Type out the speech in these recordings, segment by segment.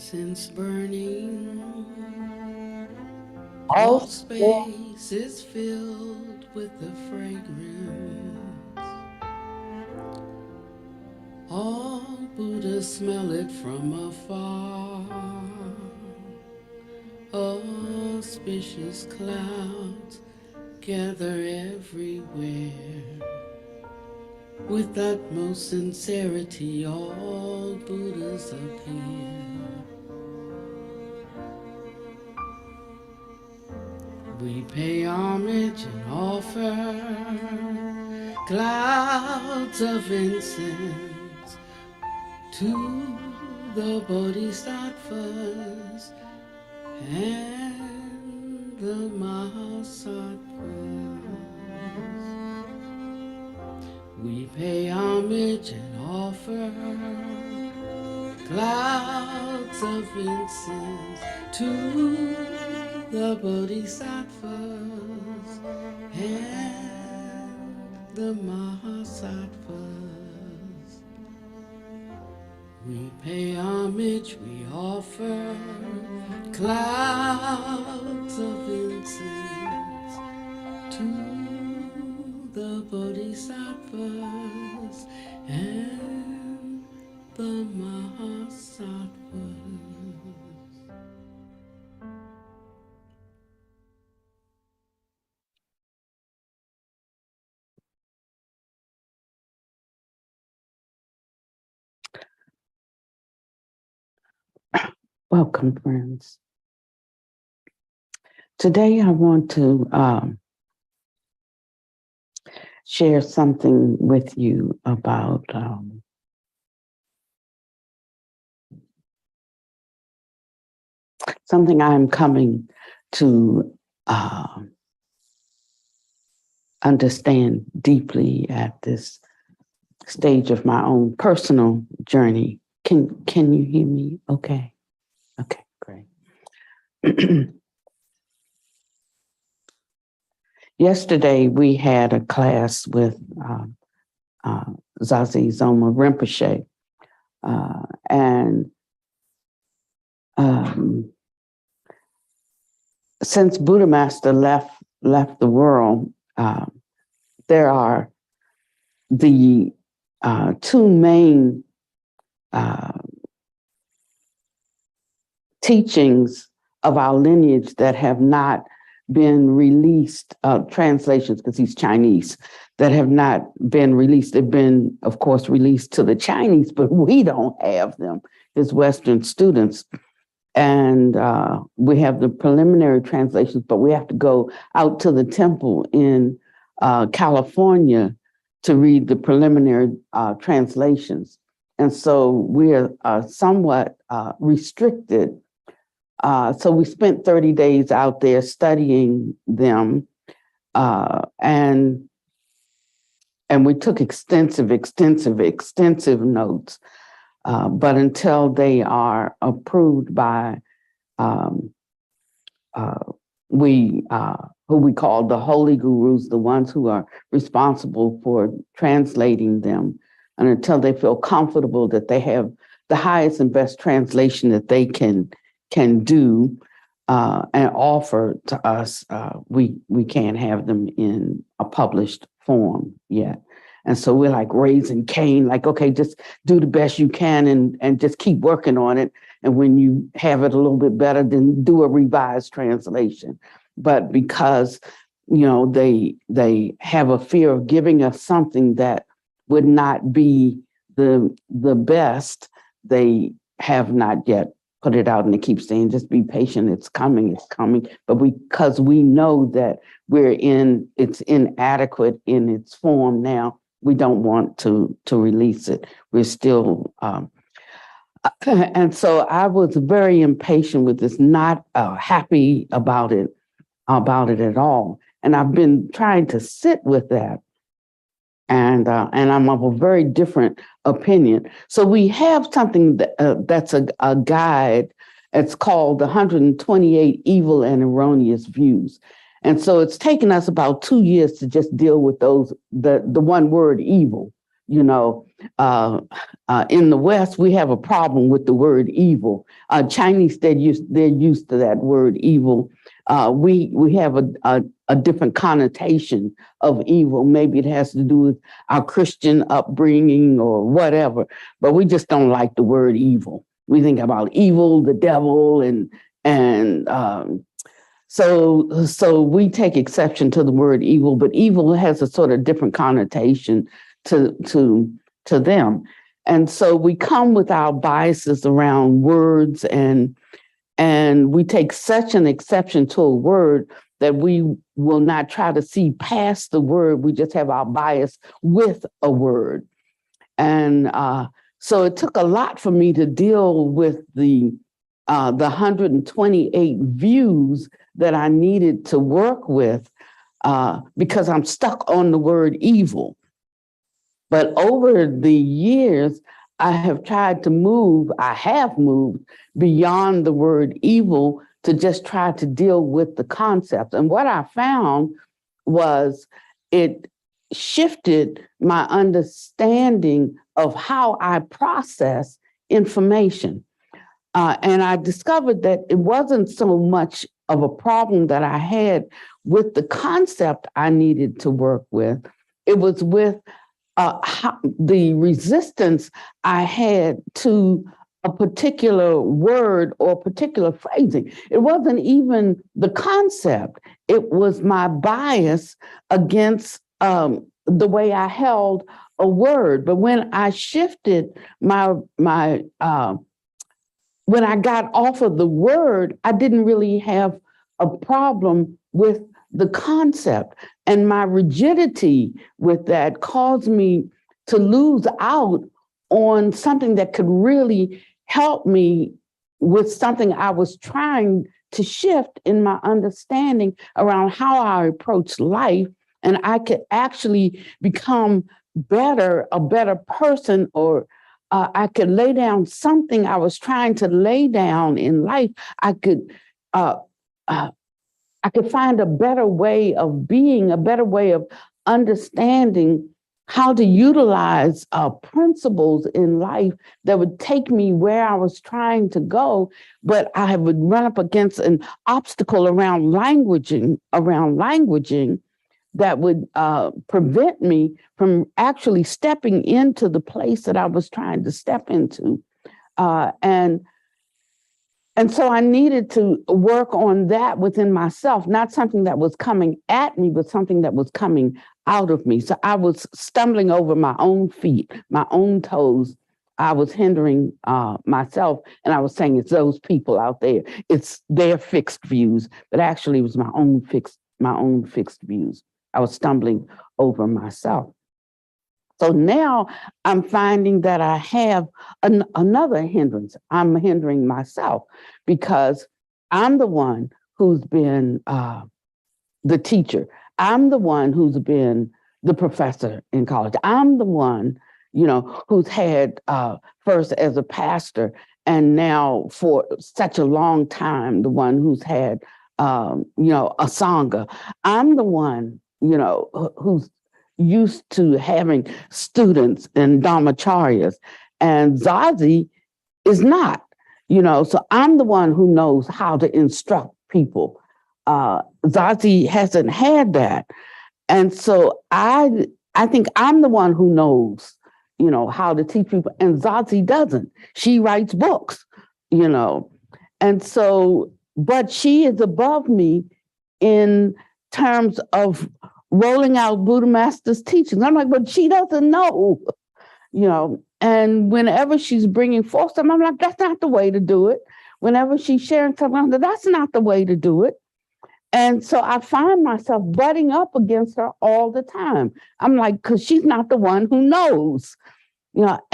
Incense burning, all All space is filled with the fragrance. All Buddhas smell it from afar. Auspicious clouds gather everywhere. With utmost sincerity, all Buddhas appear. We pay homage and offer clouds of incense to the Bodhisattvas and the Mahasattvas. We pay homage and offer clouds of incense to the Bodhisattvas and the Mahasattvas. We pay homage, we offer clouds of incense to the Bodhisattvas and the Mahasattvas. welcome, friends. Today, I want to share something with you about something I'm coming to understand deeply at this stage of my own personal journey. Can you hear me? Okay, great. Yesterday, we had a class with Zazi Zoma Rinpoche, and since Buddha Master left the world, there are the two main teachings of our lineage that have not been released, translations, because he's Chinese, that have not been released. They've been, of course, released to the Chinese, but we don't have them as Western students. And we have the preliminary translations, but we have to go out to the temple in California to read the preliminary translations. And so we are somewhat restricted. So we spent 30 days out there studying them, and we took extensive notes. But until they are approved by who we call the holy gurus, the ones who are responsible for translating them, and until they feel comfortable that they have the highest and best translation that they can do and offer to us, we can't have them in a published form yet. And so we're like raising Cain, like, okay, just do the best you can and just keep working on it. And when you have it a little bit better, then do a revised translation. But because, they have a fear of giving us something that would not be the best, they have not yet put it out, and they keep saying, just be patient, it's coming. But because we know that it's inadequate in its form now, we don't want to release it. We're still, and so I was very impatient with this, not happy about it at all. And I've been trying to sit with that. And I'm of a very different opinion. So we have something that's a guide. It's called the 128 Evil and Erroneous Views. And so it's taken us about 2 years to just deal with those, the one word evil, You know, in the West, we have a problem with the word evil. Chinese, they're used to that word evil. We have a different connotation of evil. Maybe it has to do with our Christian upbringing or whatever, but we just don't like the word evil. We think about evil, the devil, and so we take exception to the word evil, but evil has a sort of different connotation to them. And so we come with our biases around words, and we take such an exception to a word that we will not try to see past the word. We just have our bias with a word. And so it took a lot for me to deal with the 128 views that I needed to work with because I'm stuck on the word evil. But over the years, I have moved beyond the word evil to just try to deal with the concept. And what I found was it shifted my understanding of how I process information. And I discovered that it wasn't so much of a problem that I had with the concept I needed to work with. It was with the resistance I had to a particular word or particular phrasing. It wasn't even the concept. It was my bias against the way I held a word. But when I shifted when I got off of the word, I didn't really have a problem with the concept. And my rigidity with that caused me to lose out on something that could really help me with something I was trying to shift in my understanding around how I approach life. And I could actually become a better person, or I could lay down something I was trying to lay down in life. I could find a better way of being, a better way of understanding how to utilize principles in life that would take me where I was trying to go, but I would run up against an obstacle around languaging that would prevent me from actually stepping into the place that I was trying to step into. And so I needed to work on that within myself, not something that was coming at me, but something that was coming out of me. So I was stumbling over my own feet, my own toes. I was hindering myself, and I was saying it's those people out there. It's their fixed views, but actually it was my own fixed views. I was stumbling over myself. So now I'm finding that I have another hindrance. I'm hindering myself because I'm the one who's been the teacher. I'm the one who's been the professor in college. I'm the one, who's had first as a pastor, and now for such a long time, the one who's had, a sangha. I'm the one, who's used to having students and dharmacharyas, and Zazi is not, so I'm the one who knows how to instruct people. Zazi hasn't had that. And so I think I'm the one who knows, how to teach people, and Zazi doesn't. She writes books, and so, but she is above me in terms of rolling out Buddha Master's teachings. I'm like, but she doesn't know, and whenever she's bringing forth something, I'm like, that's not the way to do it. Whenever she's sharing something, that's not the way to do it. And so I find myself butting up against her all the time. I'm like, because she's not the one who knows,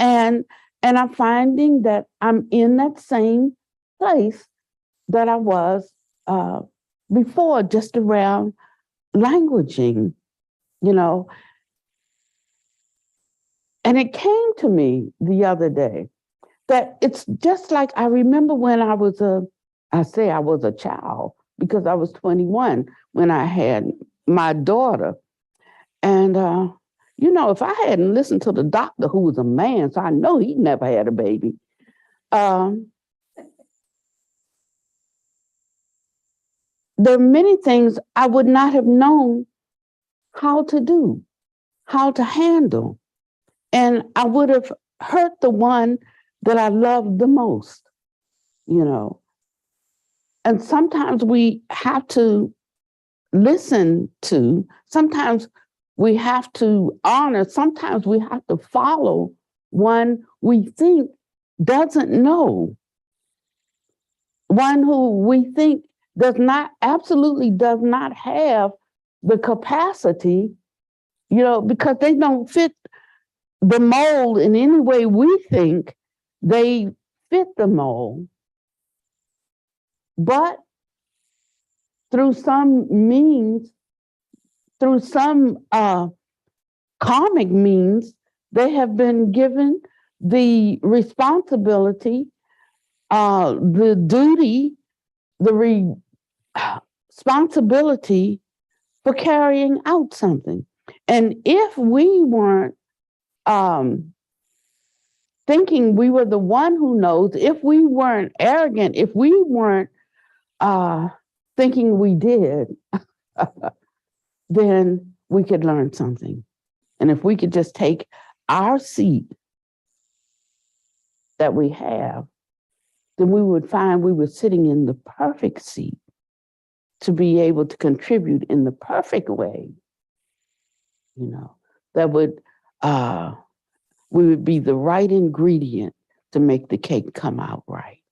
and I'm finding that I'm in that same place that I was before, just around languaging, And it came to me the other day that it's just like I remember when I was a child, because I was 21 when I had my daughter. And, You know, if I hadn't listened to the doctor, who was a man, so I know he never had a baby, there are many things I would not have known how to do, how to handle. And I would have hurt the one that I loved the most, you know. And sometimes we have to listen to, sometimes we have to honor, sometimes we have to follow one we think doesn't know, one who we think absolutely does not have the capacity, you know, because they don't fit the mold in any way we think they fit the mold. But through some means, through some karmic means, they have been given the responsibility, the duty, the responsibility for carrying out something. And if we weren't thinking we were the one who knows, if we weren't arrogant, if we weren't thinking we did, then we could learn something. And if we could just take our seat that we have, then we would find we were sitting in the perfect seat to be able to contribute in the perfect way, you know, that would, we would be the right ingredient to make the cake come out right.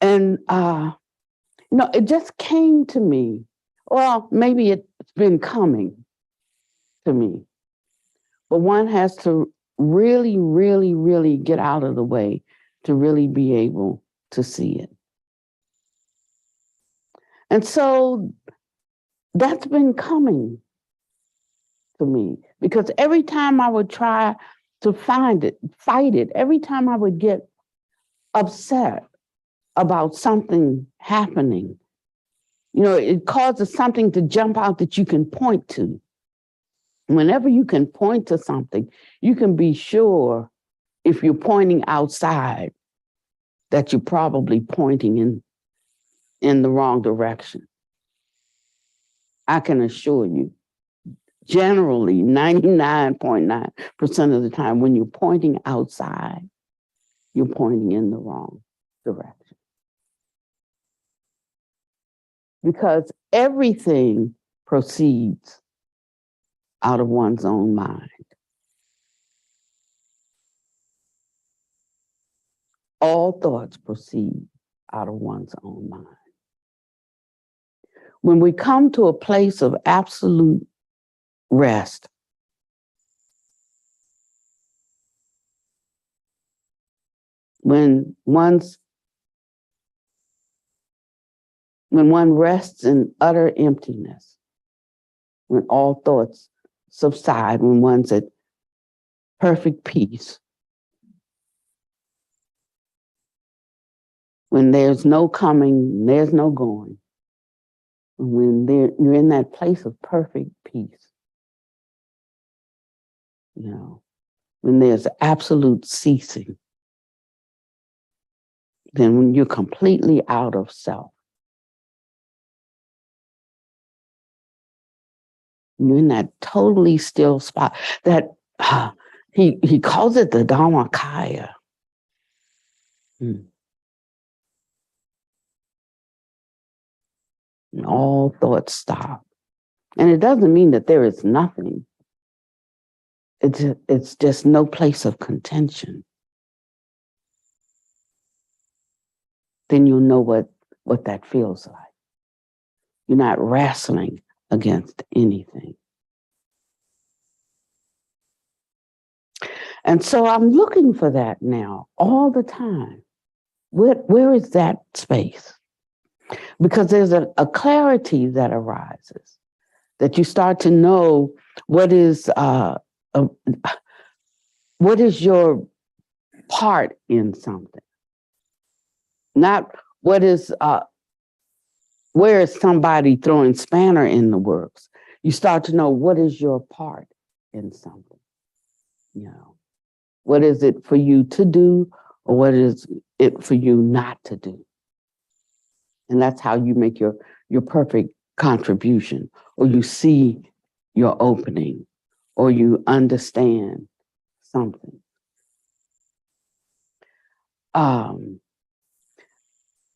And, you know, it just came to me. Well, maybe it's been coming to me, but one has to really, really, really get out of the way to really be able to see it. And so that's been coming to me, because every time I would try to find it, fight it, every time I would get upset about something happening, you know, it causes something to jump out that you can point to. Whenever you can point to something, you can be sure, if you're pointing outside, that you're probably pointing in the wrong direction. I can assure you, generally 99.9% of the time, when you're pointing outside, you're pointing in the wrong direction. Because everything proceeds out of one's own mind. All thoughts proceed out of one's own mind. When we come to a place of absolute rest, when one rests in utter emptiness, when all thoughts subside, when one's at perfect peace, when there's no coming, there's no going, when you're in that place of perfect peace, you know, when there's absolute ceasing, then when you're completely out of self, you're in that totally still spot that he calls it the Dharma. And all thoughts stop. And it doesn't mean that there is nothing. It's just no place of contention. Then you'll know what that feels like. You're not wrestling against anything. And so I'm looking for that now all the time. Where is that space? Because there's a clarity that arises, that you start to know what is your part in something. Not what is, where is somebody throwing spanner in the works? You start to know what is your part in something. What is it for you to do, or what is it for you not to do? And that's how you make your perfect contribution, or you see your opening, or you understand something.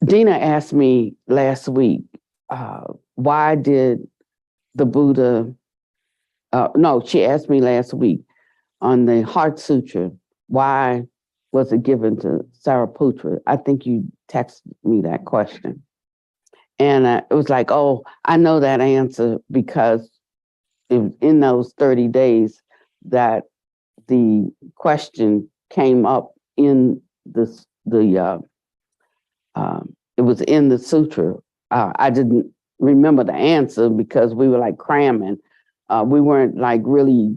Dina asked me last week, why did the Buddha, no, she asked me last week on the Heart Sutra, why was it given to Sariputra? I think you texted me that question. And it was like, oh, I know that answer because in those 30 days that the question came up in it was in the sutra. I didn't remember the answer because we were like cramming. We weren't like really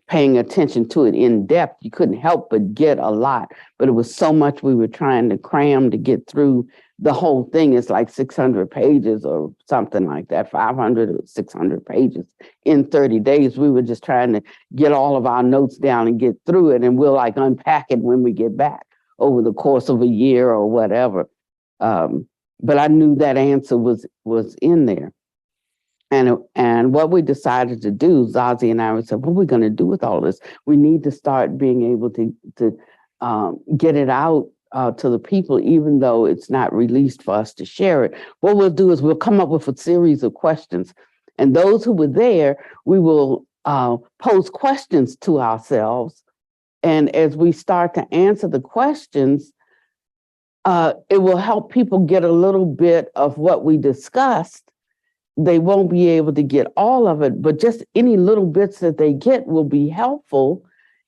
paying attention to it in depth. You couldn't help but get a lot, but it was so much we were trying to cram to get through. The whole thing is like 600 pages or something like that, 500 or 600 pages in 30 days. We were just trying to get all of our notes down and get through it, and we'll like unpack it when we get back over the course of a year or whatever. But I knew that answer was in there. And what we decided to do, Zazie and I said, what are we going to do with all this? We need to start being able to get it out to the people, even though it's not released for us to share it. What we'll do is we'll come up with a series of questions. And those who were there, we will pose questions to ourselves. And as we start to answer the questions, it will help people get a little bit of what we discussed. They won't be able to get all of it, but just any little bits that they get will be helpful.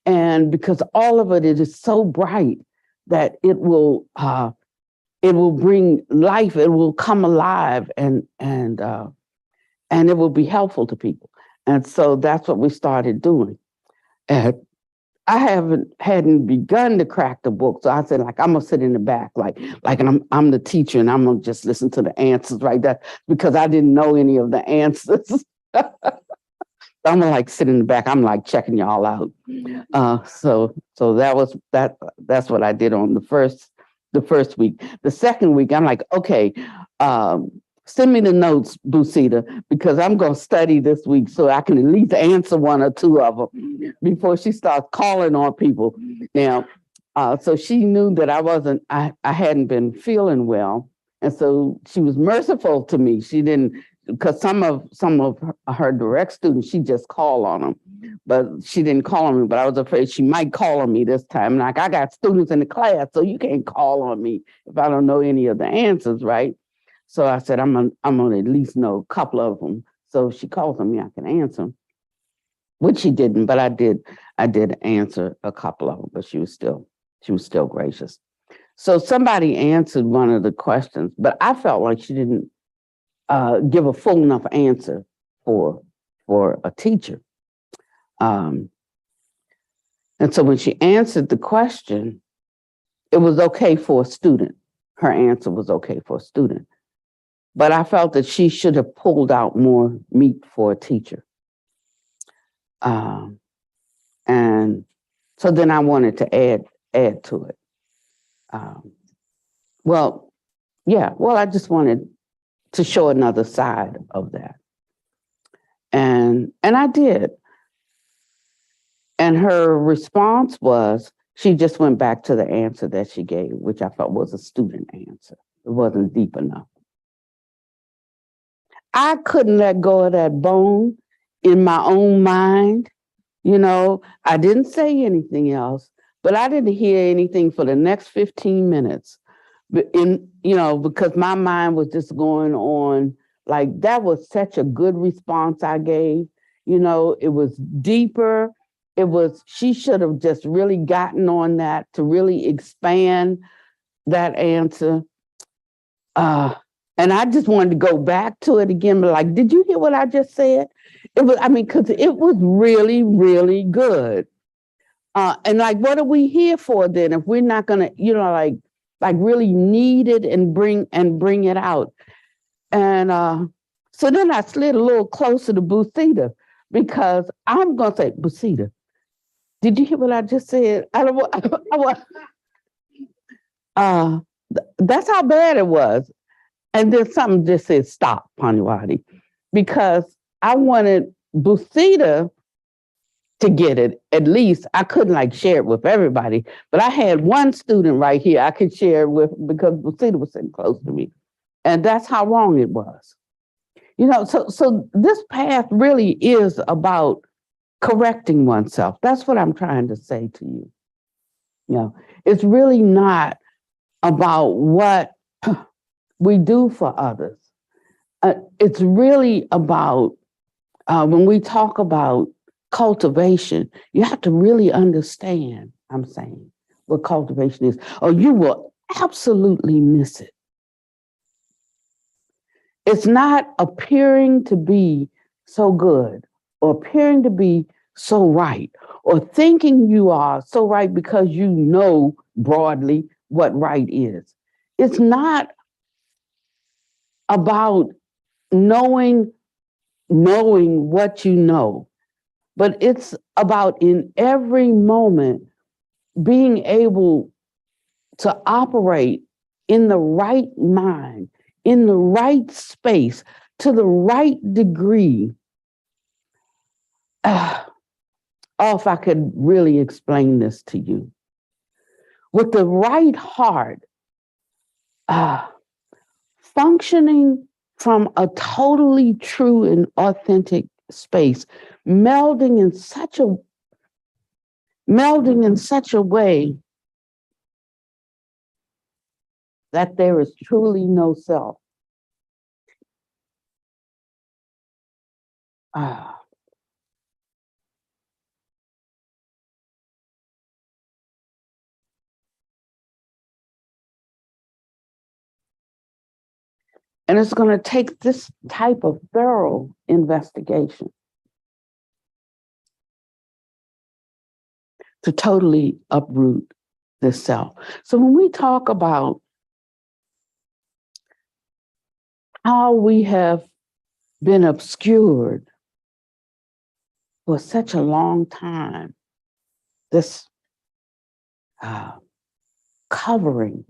And because all of it is so bright that it will bring life, it will come alive, and it will be helpful to people. And so that's what we started doing. And I hadn't begun to crack the book, so I said, like, I'm gonna sit in the back, like I'm the teacher, and I'm gonna just listen to the answers right there because I didn't know any of the answers. I'm gonna like sit in the back. I'm like checking y'all out. So that's what I did on the first week. The second week, I'm like, okay, send me the notes, Busita, because I'm going to study this week so I can at least answer one or two of them before she starts calling on people. Now, so she knew that I hadn't been feeling well. And so she was merciful to me. She didn't, because some of her direct students, she just called on them, but she didn't call on me. But I was afraid she might call on me this time. Like, I got students in the class, so you can't call on me if I don't know any of the answers, right? So I said, I'm gonna at least know a couple of them. So if she calls on me, I can answer them, which she didn't, but I did answer a couple of them. But she was still gracious. So somebody answered one of the questions, but I felt like she didn't give a full enough answer for a teacher. And so when she answered the question, it was okay for a student. Her answer was okay for a student. But I felt that she should have pulled out more meat for a teacher. And so then I wanted to add to it. I just wanted to show another side of that. And I did. And her response was, she just went back to the answer that she gave, which I felt was a student answer. It wasn't deep enough. I couldn't let go of that bone in my own mind. I didn't say anything else, but I didn't hear anything for the next 15 minutes. Because my mind was just going on, like, that was such a good response I gave. It was deeper. She should have just really gotten on that to really expand that answer. And I just wanted to go back to it again, but like, did you hear what I just said? Because it was really, really good. And like, what are we here for then if we're not gonna, like really need it and bring it out? And So then I slid a little closer to Busita because I'm going to say, Busita, did you hear what I just said? I don't want, that's how bad it was. And then something just said, stop, Paniwadi, because I wanted Busita to get it. At least I couldn't like share it with everybody, but I had one student right here I could share it with because Busita was sitting close to me. And that's how wrong it was. So this path really is about correcting oneself. That's what I'm trying to say to you. It's really not about what we do for others. It's really about when we talk about cultivation, you have to really understand, I'm saying, what cultivation is, or you will absolutely miss it. It's not appearing to be so good or appearing to be so right or thinking you are so right because you know broadly what right is. It's not about knowing what you know, but it's about in every moment being able to operate in the right mind, in the right space, to the right degree. If I could really explain this to you. With the right heart, functioning from a totally true and authentic space, melding in such a way that there is truly no self. And it's going to take this type of thorough investigation to totally uproot this self. So when we talk about how we have been obscured for such a long time, this covering,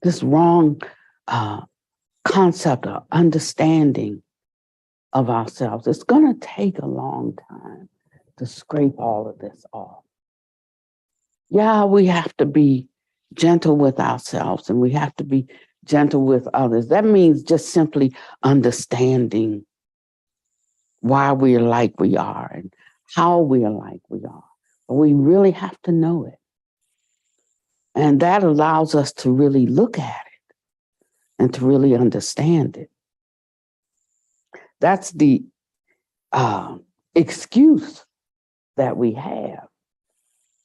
this wrong concept or understanding of ourselves, it's going to take a long time to scrape all of this off. Yeah, we have to be gentle with ourselves and we have to be gentle with others. That means just simply understanding why we are like we are and how we are like we are. But we really have to know it. And that allows us to really look at it and to really understand it. That's the excuse that we have.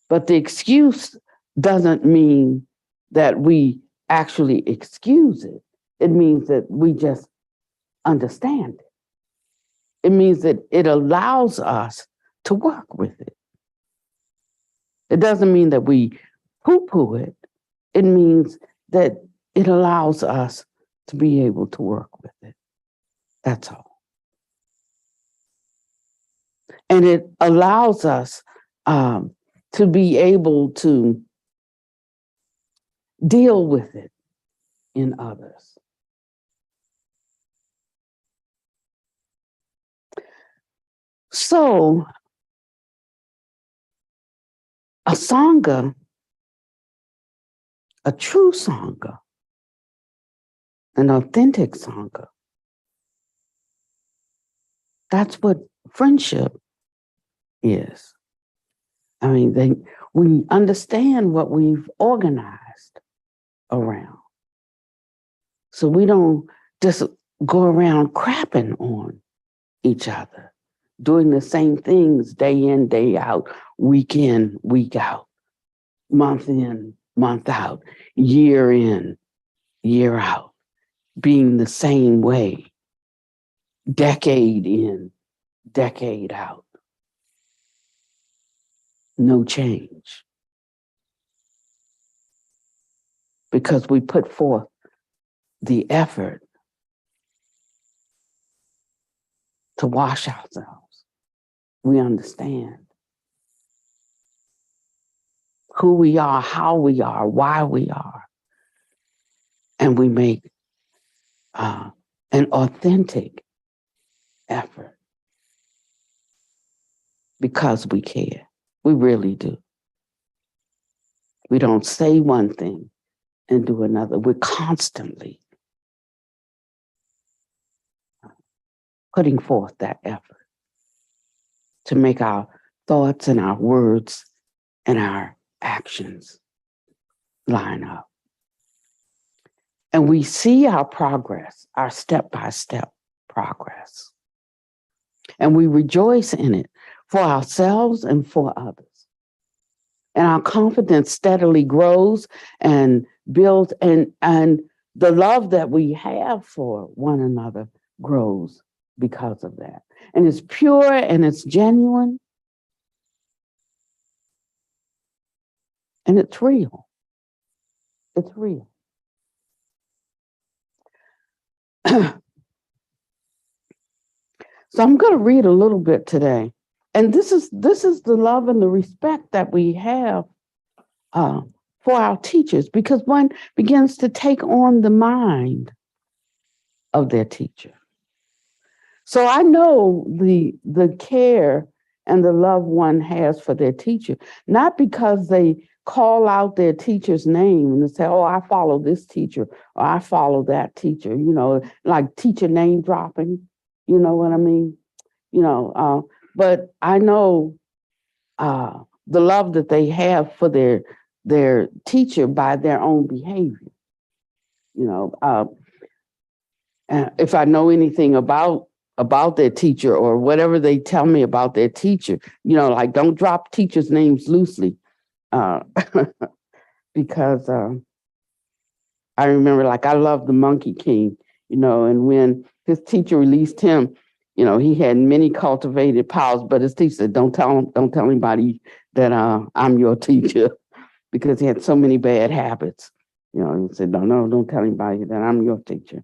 But the excuse doesn't mean that we actually excuse it. It means that we just understand it. It means that it allows us to work with it. It doesn't mean that we poo-poo it. It means that it allows us to be able to work with it. That's all. And it allows us to be able to deal with it in others. So, a sangha, a true sangha, an authentic sangha, that's what friendship is. I mean, we understand what we've organized around. So we don't just go around crapping on each other, doing the same things day in, day out, week in, week out, month in, month out, year in, year out, being the same way, decade in, decade out. No change. Because we put forth the effort to wash ourselves. We understand who we are, how we are, why we are. And we make an authentic effort because we care. We really do. We don't say one thing and do another. We're constantly putting forth that effort to make our thoughts and our words and our actions line up. And we see our progress, our step-by-step progress. And we rejoice in it for ourselves and for others. And our confidence steadily grows and builds, and the love that we have for one another grows because of that. And it's pure and it's genuine. And it's real. It's real. So I'm going to read a little bit today. And this is the love and the respect that we have for our teachers, because one begins to take on the mind of their teacher. So I know the care and the love one has for their teacher, not because they call out their teacher's name and say, oh, I follow this teacher, or I follow that teacher, like teacher name dropping, you know what I mean? But I know the love that they have for their teacher by their own behavior. If I know anything about their teacher or whatever they tell me about their teacher, like don't drop teachers' names loosely, because I remember, like, I love the Monkey King, and when his teacher released him, he had many cultivated powers, but his teacher said, don't tell anybody that I'm your teacher, because he had so many bad habits. He said, no, don't tell anybody that I'm your teacher,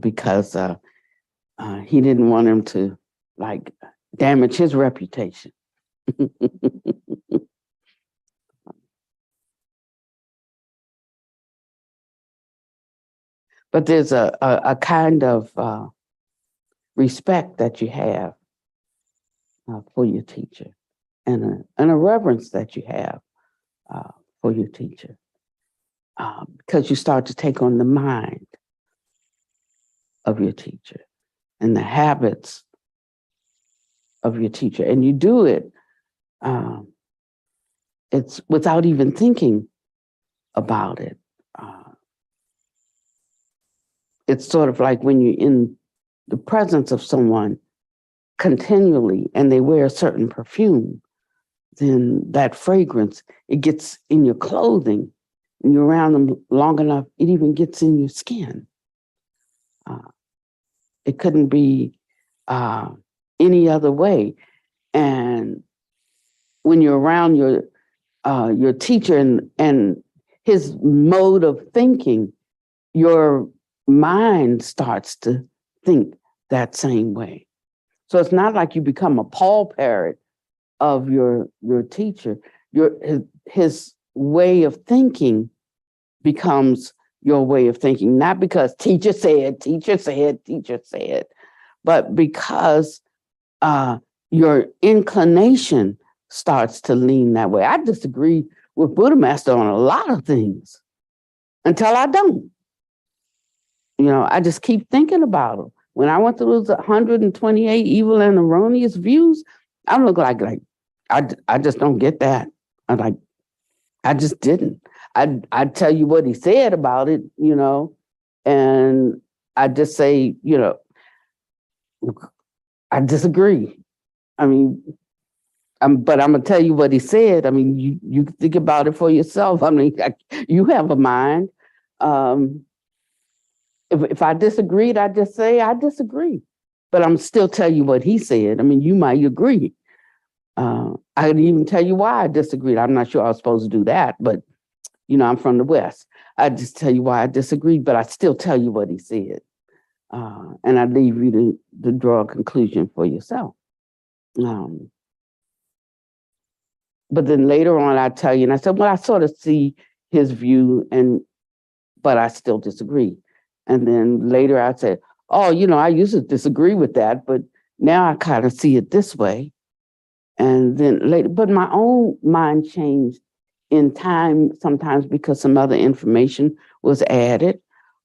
because he didn't want him to, like, damage his reputation. But there's a kind of respect that you have for your teacher, and a reverence that you have for your teacher, because you start to take on the mind of your teacher and the habits of your teacher, and you do it. It's without even thinking about it. It's sort of like when you're in the presence of someone continually and they wear a certain perfume, then that fragrance, it gets in your clothing, and you're around them long enough, it even gets in your skin. It couldn't be any other way. And when you're around your teacher and his mode of thinking, your mind starts to think that same way. So it's not like you become a Paul parrot of your teacher. His way of thinking becomes your way of thinking, not because teacher said, but because your inclination starts to lean that way. I disagree with Buddha Master on a lot of things until I don't. I just keep thinking about them. When I went through those 128 evil and erroneous views, I look like I just don't get that. I just didn't. I'd tell you what he said about it, and I just say, I disagree. I mean, but I'm gonna tell you what he said. I mean, you think about it for yourself. I mean, you have a mind. If I disagreed, I just say I disagree. But I'm still tell you what he said. I mean, you might agree. I could even tell you why I disagreed. I'm not sure I was supposed to do that, but I'm from the West. I just tell you why I disagreed, but I still tell you what he said. And I leave you to draw a conclusion for yourself. But then later on, I tell you, and I said, well, I sort of see his view, but I still disagree. And then later I said, oh, I used to disagree with that, but now I kind of see it this way. And then later, but my own mind changed in time, sometimes because some other information was added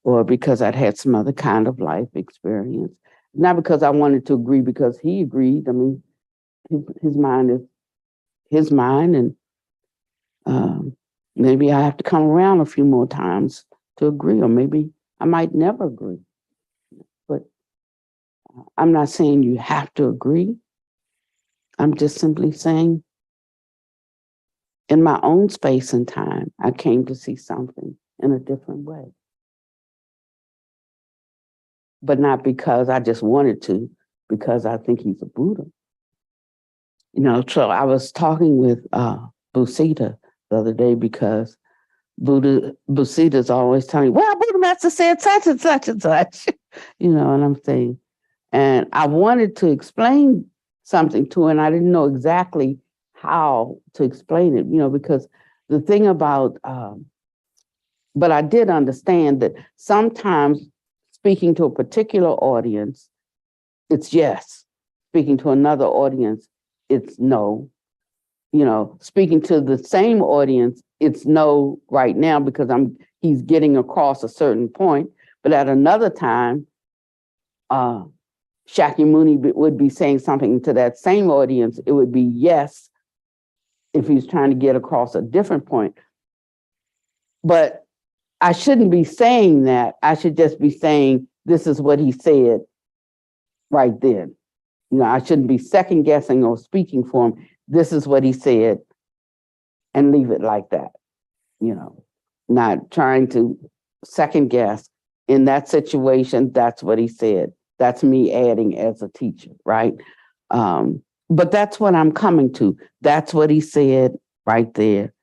or because I'd had some other kind of life experience. Not because I wanted to agree, because he agreed. I mean, his mind is his mind, and maybe I have to come around a few more times to agree, or maybe I might never agree. But I'm not saying you have to agree. I'm just simply saying, in my own space and time, I came to see something in a different way. But not because I just wanted to, because I think he's a Buddha. So I was talking with Busita the other day, because Busita's always telling me, well, Buddha Master said such and such and such, and I'm saying, and I wanted to explain something to her, and I didn't know exactly how to explain it, because the thing about, but I did understand that sometimes speaking to a particular audience, it's yes. Speaking to another audience, it's no. Speaking to the same audience, it's no right now because he's getting across a certain point. But at another time, Shakyamuni would be saying something to that same audience. It would be yes if he was trying to get across a different point. But I shouldn't be saying that. I should just be saying, this is what he said right then. I shouldn't be second guessing or speaking for him. This is what he said, and leave it like that. Not trying to second guess. In that situation, that's what he said. That's me adding as a teacher, right? But that's what I'm coming to. That's what he said right there.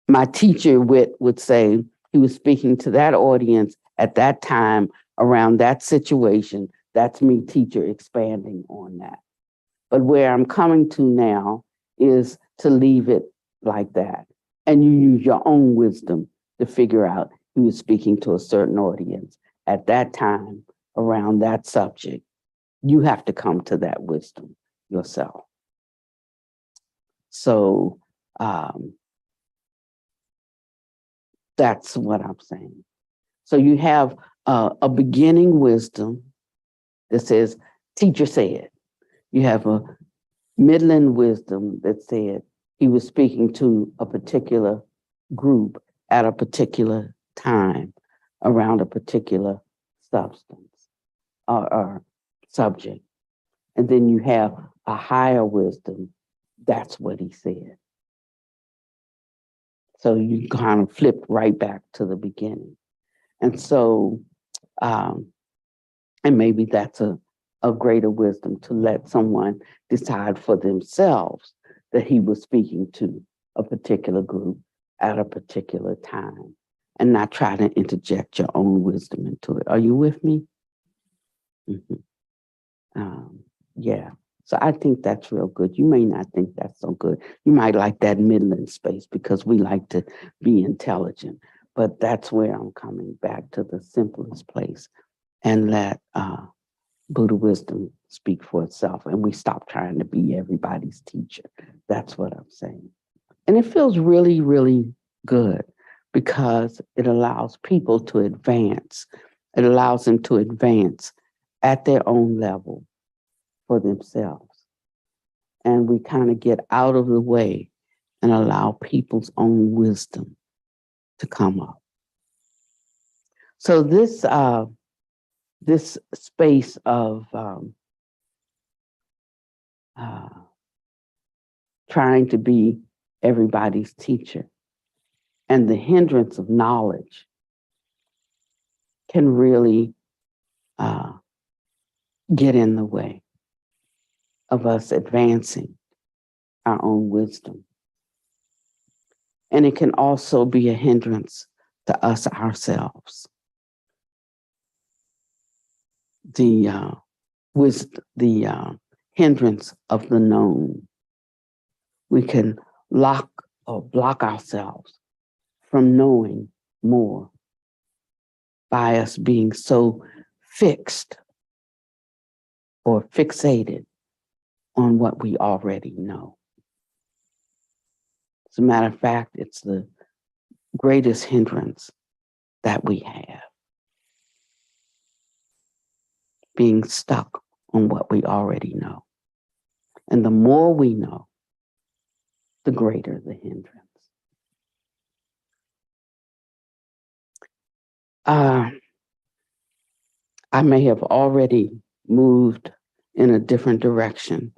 My teacher would say he was speaking to that audience at that time around that situation. That's me, teacher, expanding on that. But where I'm coming to now is to leave it like that. And you use your own wisdom to figure out he was speaking to a certain audience at that time around that subject. You have to come to that wisdom yourself. So that's what I'm saying. So you have a beginning wisdom that says, teacher said. You have a middling wisdom that said he was speaking to a particular group at a particular time around a particular substance or subject. And then you have a higher wisdom. That's what he said. So you kind of flip right back to the beginning. And so, and maybe that's a greater wisdom to let someone decide for themselves that he was speaking to a particular group at a particular time and not try to interject your own wisdom into it. Are you with me? Mm-hmm. Yeah. So I think that's real good. You may not think that's so good. You might like that middling space because we like to be intelligent, but that's where I'm coming back to the simplest place and let Buddha wisdom speak for itself. And we stop trying to be everybody's teacher. That's what I'm saying. And it feels really, really good because it allows people to advance. It allows them to advance at their own level for themselves. And we kind of get out of the way and allow people's own wisdom to come up. So this space of trying to be everybody's teacher and the hindrance of knowledge can really get in the way of us advancing our own wisdom. and it can also be a hindrance to us ourselves. The hindrance of the known. We can lock or block ourselves from knowing more by us being so fixed or fixated on what we already know. As a matter of fact, it's the greatest hindrance that we have, being stuck on what we already know. And the more we know, the greater the hindrance. I may have already moved in a different direction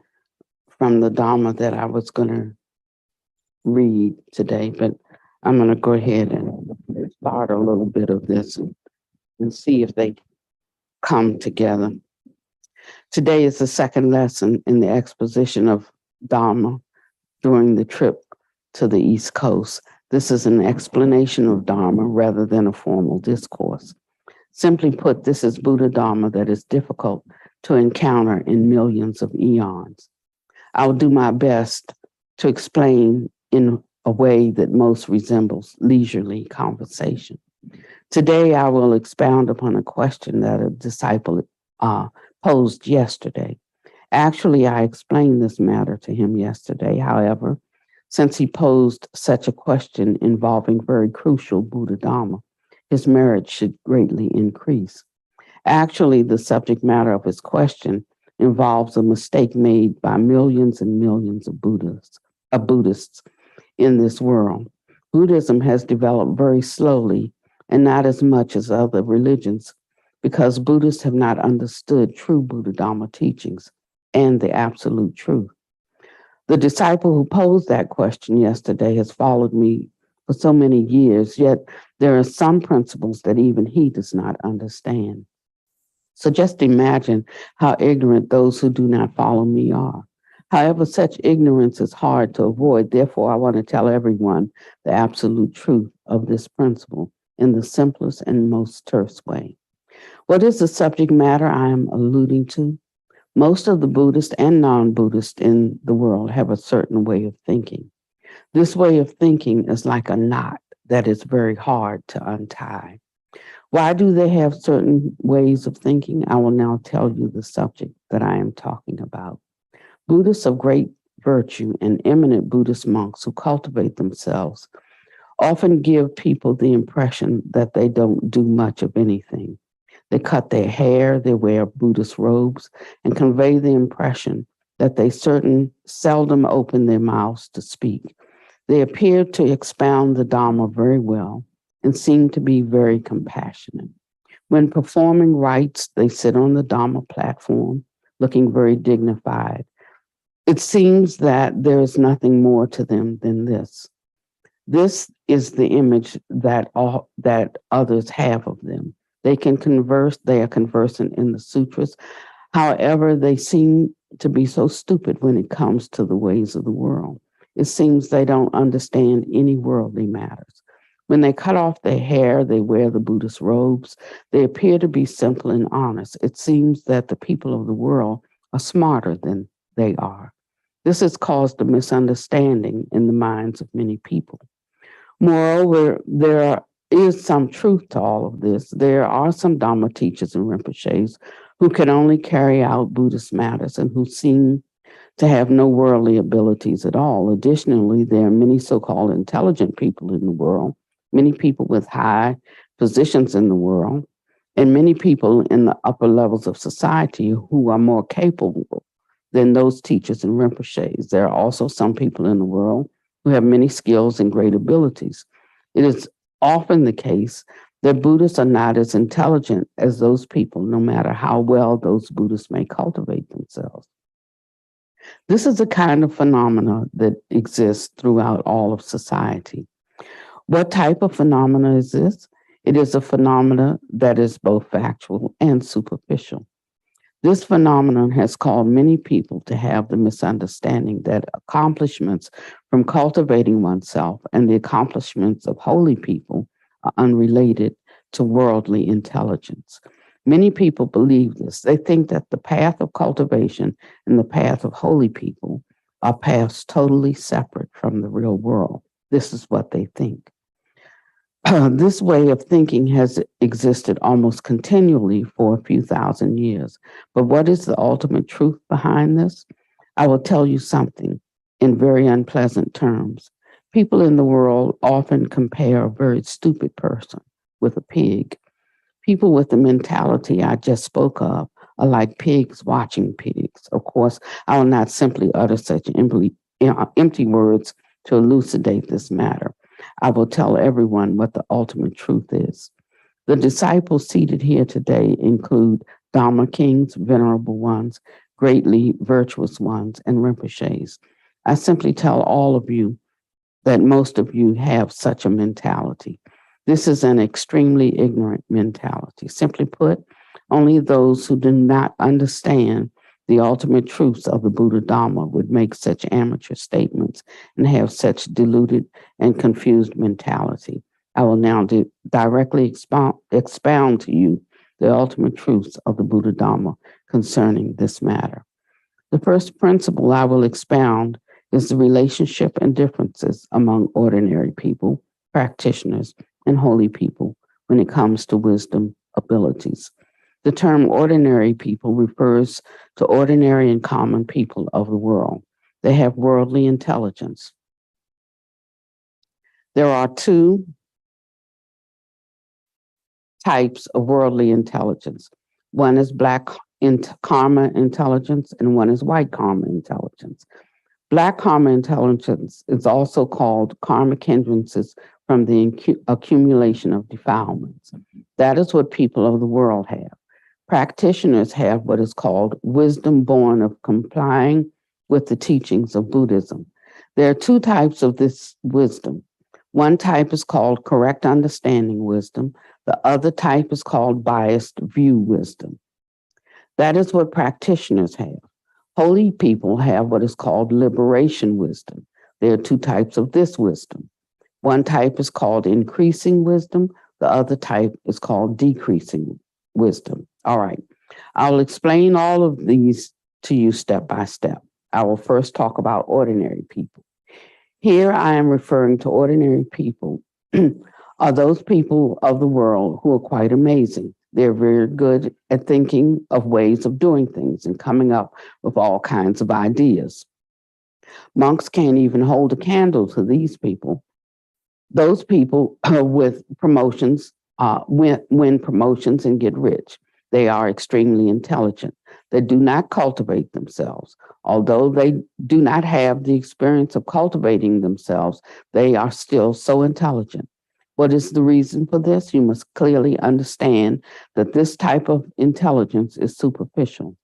from the Dharma that I was going to read today, but I'm going to go ahead and start a little bit of this and see if they come together. Today is the second lesson in the exposition of Dharma during the trip to the East Coast. This is an explanation of Dharma rather than a formal discourse. Simply put, this is Buddha Dharma that is difficult to encounter in millions of eons. I'll do my best to explain in a way that most resembles leisurely conversation. Today, I will expound upon a question that a disciple posed yesterday. Actually, I explained this matter to him yesterday. However, since he posed such a question involving very crucial Buddha Dharma, his merit should greatly increase. Actually, the subject matter of his question involves a mistake made by millions and millions of Buddhists in this world. Buddhism has developed very slowly and not as much as other religions because Buddhists have not understood true Buddha Dharma teachings and the absolute truth. The disciple who posed that question yesterday has followed me for so many years, yet there are some principles that even he does not understand. So just imagine how ignorant those who do not follow me are. However, such ignorance is hard to avoid. Therefore, I want to tell everyone the absolute truth of this principle in the simplest and most terse way. What is the subject matter I am alluding to? Most of the Buddhists and non-Buddhists in the world have a certain way of thinking. This way of thinking is like a knot that is very hard to untie. Why do they have certain ways of thinking? I will now tell you the subject that I am talking about. Buddhists of great virtue and eminent Buddhist monks who cultivate themselves often give people the impression that they don't do much of anything. They cut their hair, they wear Buddhist robes, and convey the impression that they seldom open their mouths to speak. They appear to expound the Dharma very well and seem to be very compassionate. When performing rites, they sit on the Dharma platform, looking very dignified. It seems that there is nothing more to them than this. This is the image that others have of them. They can converse, they are conversant in the sutras. However, they seem to be so stupid when it comes to the ways of the world. It seems they don't understand any worldly matters. When they cut off their hair, they wear the Buddhist robes. They appear to be simple and honest. It seems that the people of the world are smarter than they are. This has caused a misunderstanding in the minds of many people. Moreover, there is some truth to all of this. There are some Dharma teachers and Rinpoches who can only carry out Buddhist matters and who seem to have no worldly abilities at all. Additionally, there are many so-called intelligent people in the world, many people with high positions in the world, and many people in the upper levels of society who are more capable than those teachers and Rinpoches. There are also some people in the world who have many skills and great abilities. It is often the case that Buddhists are not as intelligent as those people, no matter how well those Buddhists may cultivate themselves. This is a kind of phenomena that exists throughout all of society. What type of phenomena is this? It is a phenomena that is both factual and superficial. This phenomenon has caused many people to have the misunderstanding that accomplishments from cultivating oneself and the accomplishments of holy people are unrelated to worldly intelligence. Many people believe this. They think that the path of cultivation and the path of holy people are paths totally separate from the real world. This is what they think. This way of thinking has existed almost continually for a few thousand years. But what is the ultimate truth behind this? I will tell you something in very unpleasant terms. People in the world often compare a very stupid person with a pig. People with the mentality I just spoke of are like pigs watching pigs. Of course, I will not simply utter such empty words to elucidate this matter. I will tell everyone what the ultimate truth is. The disciples seated here today include Dharma kings, venerable ones, greatly virtuous ones, and Rinpoches. I simply tell all of you that most of you have such a mentality. This is an extremely ignorant mentality. Simply put, only those who do not understand the ultimate truths of the Buddha Dharma would make such amateur statements and have such deluded and confused mentality. I will now directly expound to you the ultimate truths of the Buddha Dharma concerning this matter. The first principle I will expound is the relationship and differences among ordinary people, practitioners, and holy people when it comes to wisdom abilities. The term ordinary people refers to ordinary and common people of the world. They have worldly intelligence. There are two types of worldly intelligence. One is black karma intelligence, and one is white karma intelligence. Black karma intelligence is also called karmic hindrances from the accumulation of defilements. That is what people of the world have. Practitioners have what is called wisdom born of complying with the teachings of Buddhism. There are two types of this wisdom. One type is called correct understanding wisdom. The other type is called biased view wisdom. That is what practitioners have. Holy people have what is called liberation wisdom. There are two types of this wisdom. One type is called increasing wisdom. The other type is called decreasing wisdom. All right. I'll explain all of these to you step by step. I will first talk about ordinary people. Here I am referring to ordinary people are those people of the world who are quite amazing. They're very good at thinking of ways of doing things and coming up with all kinds of ideas. Monks can't even hold a candle to these people. Those people with promotions win promotions and get rich. They are extremely intelligent. They do not cultivate themselves. Although they do not have the experience of cultivating themselves, they are still so intelligent. What is the reason for this? You must clearly understand that this type of intelligence is superficial.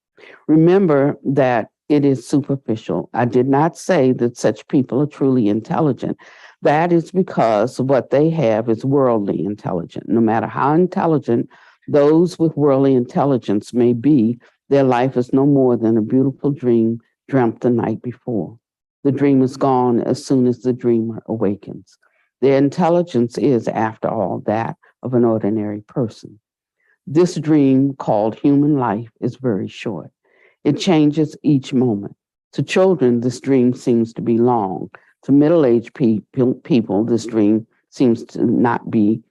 Remember that it is superficial. I did not say that such people are truly intelligent. That is because what they have is worldly intelligence. No matter how intelligent those with worldly intelligence may be, their life is no more than a beautiful dream dreamt the night before. The dream is gone as soon as the dreamer awakens. Their intelligence is, after all, that of an ordinary person. This dream, called human life, is very short. It changes each moment. To children, this dream seems to be long. To middle-aged people, this dream seems to not be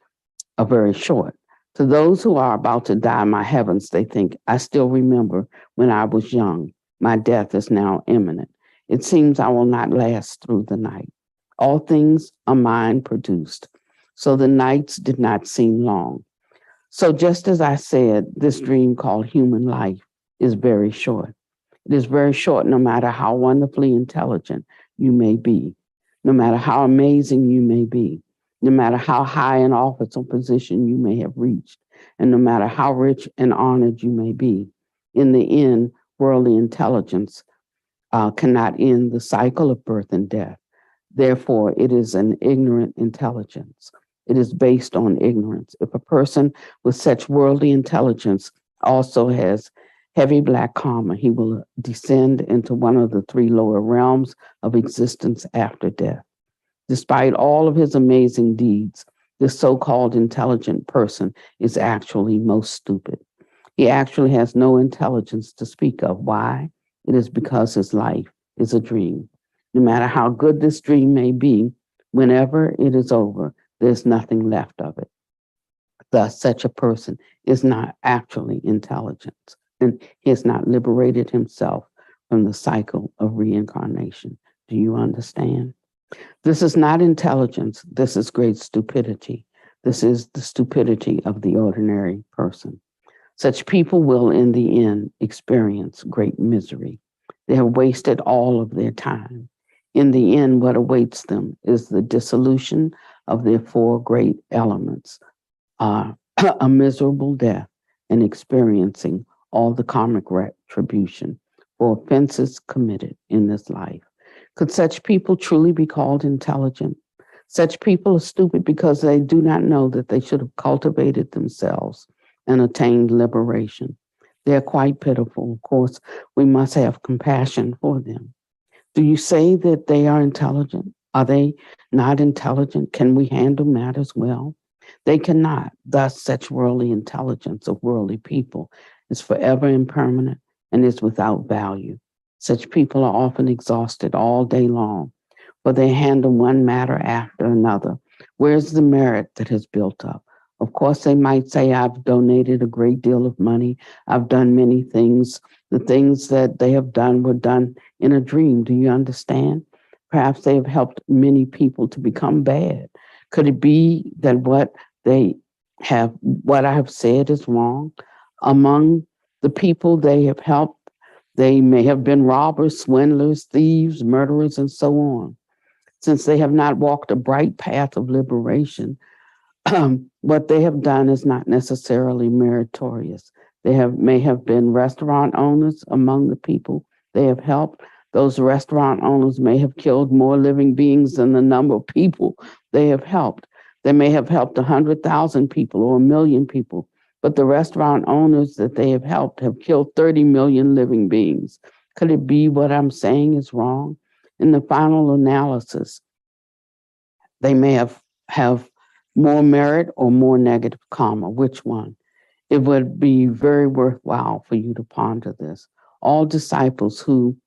a very short. To those who are about to die, my heavens, they think, I still remember when I was young. My death is now imminent. It seems I will not last through the night. All things are mind produced, so the nights did not seem long. So just as I said, this dream called human life is very short. It is very short no matter how wonderfully intelligent you may be, no matter how amazing you may be, no matter how high an office or position you may have reached, and no matter how rich and honored you may be. In the end, worldly intelligence cannot end the cycle of birth and death. Therefore, it is an ignorant intelligence. It is based on ignorance. If a person with such worldly intelligence also has heavy black karma. He will descend into one of the three lower realms of existence after death. Despite all of his amazing deeds, this so-called intelligent person is actually most stupid. He actually has no intelligence to speak of. Why? It is because his life is a dream. No matter how good this dream may be, whenever it is over, there's nothing left of it. Thus, such a person is not actually intelligent, and he has not liberated himself from the cycle of reincarnation. Do you understand? This is not intelligence. This is great stupidity. This is the stupidity of the ordinary person. Such people will, in the end, experience great misery. They have wasted all of their time. In the end, what awaits them is the dissolution of their four great elements, a miserable death, and experiencing all the karmic retribution for offenses committed in this life. Could such people truly be called intelligent? Such people are stupid because they do not know that they should have cultivated themselves and attained liberation. They are quite pitiful. Of course, we must have compassion for them. Do you say that they are intelligent? Are they not intelligent? Can we handle matters well? They cannot. Thus, such worldly intelligence of worldly people is forever impermanent and is without value. Such people are often exhausted all day long, for they handle one matter after another. Where's the merit that has built up? Of course, they might say, I've donated a great deal of money. I've done many things. The things that they have done were done in a dream. Do you understand? Perhaps they have helped many people to become bad. Could it be that what I have said is wrong? Among the people they have helped, they may have been robbers, swindlers, thieves, murderers, and so on. Since they have not walked a bright path of liberation, what they have done is not necessarily meritorious. May have been restaurant owners among the people they have helped. Those restaurant owners may have killed more living beings than the number of people they have helped. They may have helped 100,000 people or 1,000,000 people, but the restaurant owners that they have helped have killed 30 million living beings. Could it be what I'm saying is wrong? In the final analysis, they may have more merit or more negative karma. Which one? It would be very worthwhile for you to ponder this. All disciples who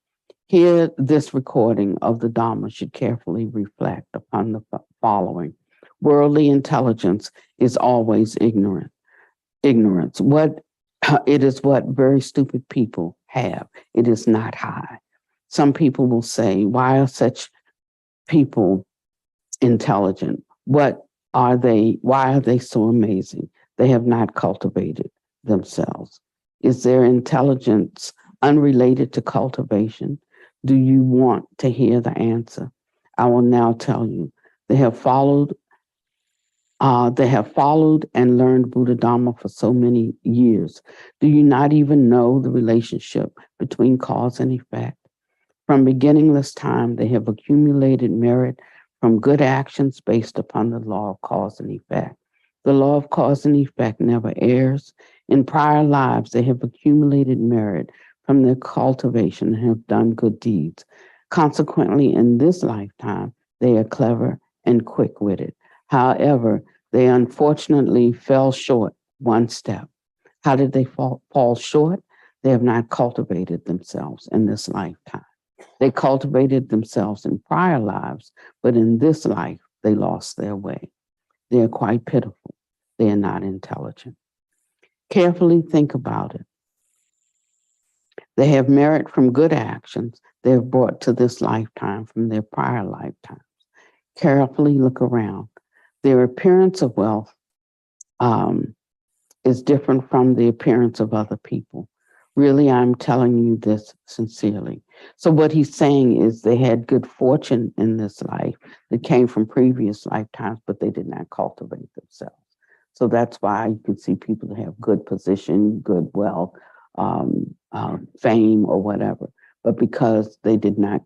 hear this recording of the Dharma should carefully reflect upon the following. Worldly intelligence is always ignorance. It is what very stupid people have. It is not high. Some people will say, why are such people intelligent? Why are they so amazing? They have not cultivated themselves. Is their intelligence unrelated to cultivation? Do you want to hear the answer? I will now tell you. They have followed and learned Buddha Dharma for so many years. Do you not even know the relationship between cause and effect? From beginningless time, they have accumulated merit from good actions based upon the law of cause and effect. The law of cause and effect never errs. In prior lives, they have accumulated merit from their cultivation and have done good deeds. Consequently, in this lifetime, they are clever and quick-witted. However, they unfortunately fell short one step. How did they fall short? They have not cultivated themselves in this lifetime. They cultivated themselves in prior lives, but in this life, they lost their way. They are quite pitiful. They are not intelligent. Carefully think about it. They have merit from good actions they have brought to this lifetime from their prior lifetimes. Carefully look around. Their appearance of wealth is different from the appearance of other people. Really, I'm telling you this sincerely. So what he's saying is they had good fortune in this life that came from previous lifetimes, but they did not cultivate themselves. So that's why you can see people that have good position, good wealth, fame or whatever. But because they did not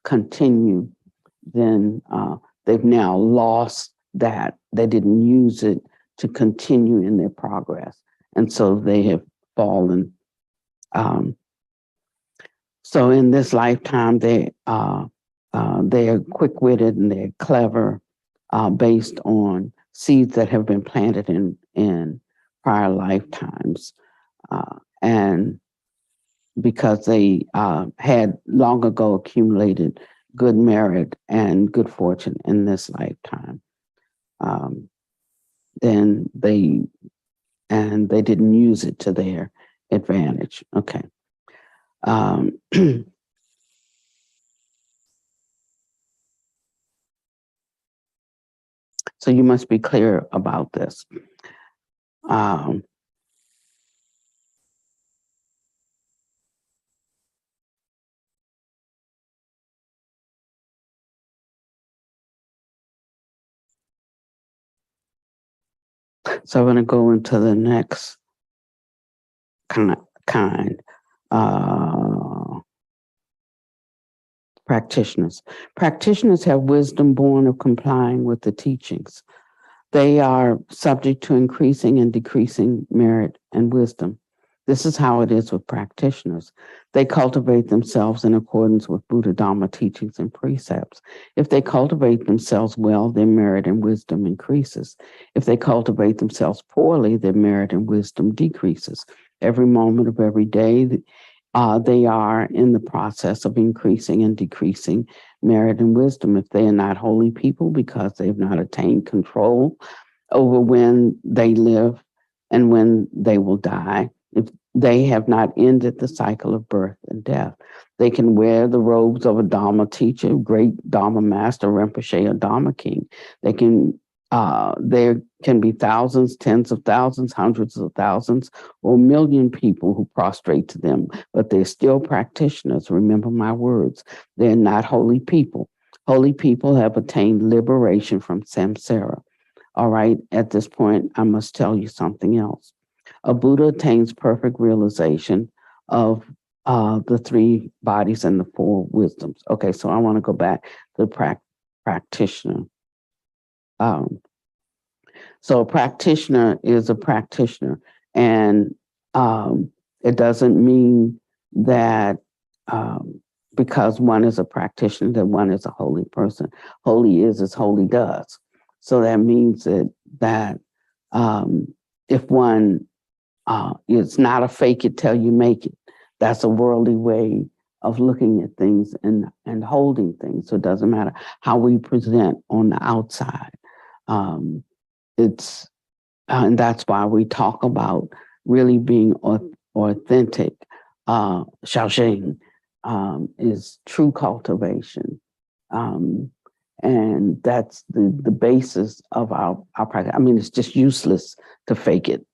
continue, then they've now lost that. They didn't use it to continue in their progress. And so they have fallen Um, so in this lifetime, they're quick-witted and they're clever, based on seeds that have been planted in prior lifetimes, and because they had long ago accumulated good merit and good fortune in this lifetime. Then they didn't use it to their advantage. Okay. So you must be clear about this. So I'm going to go into the next kind. Practitioners. Practitioners have wisdom born of complying with the teachings. They are subject to increasing and decreasing merit and wisdom. This is how it is with practitioners. They cultivate themselves in accordance with Buddha Dharma teachings and precepts. If they cultivate themselves well, their merit and wisdom increases. If they cultivate themselves poorly, their merit and wisdom decreases. Every moment of every day, they are in the process of increasing and decreasing merit and wisdom. If they are not holy people because they've not attained control over when they live and when they will die, if they have not ended the cycle of birth and death, they can wear the robes of a Dharma teacher, great Dharma master, Rinpoche, or Dharma king. They can, there can be thousands, tens of thousands, hundreds of thousands, or a million people who prostrate to them, but they're still practitioners. Remember my words. They're not holy people. Holy people have attained liberation from samsara. All right, at this point, I must tell you something else. A Buddha attains perfect realization of the three bodies and the four wisdoms. Okay, so I want to go back to the practitioner. So a practitioner is a practitioner, and it doesn't mean that because one is a practitioner that one is a holy person. Holy is as holy does. So that means that if one it's not a fake it till you make it. That's a worldly way of looking at things and holding things. So it doesn't matter how we present on the outside. It's and that's why we talk about really being authentic. Shaoxing is true cultivation. And that's the basis of our practice. I mean, it's just useless to fake it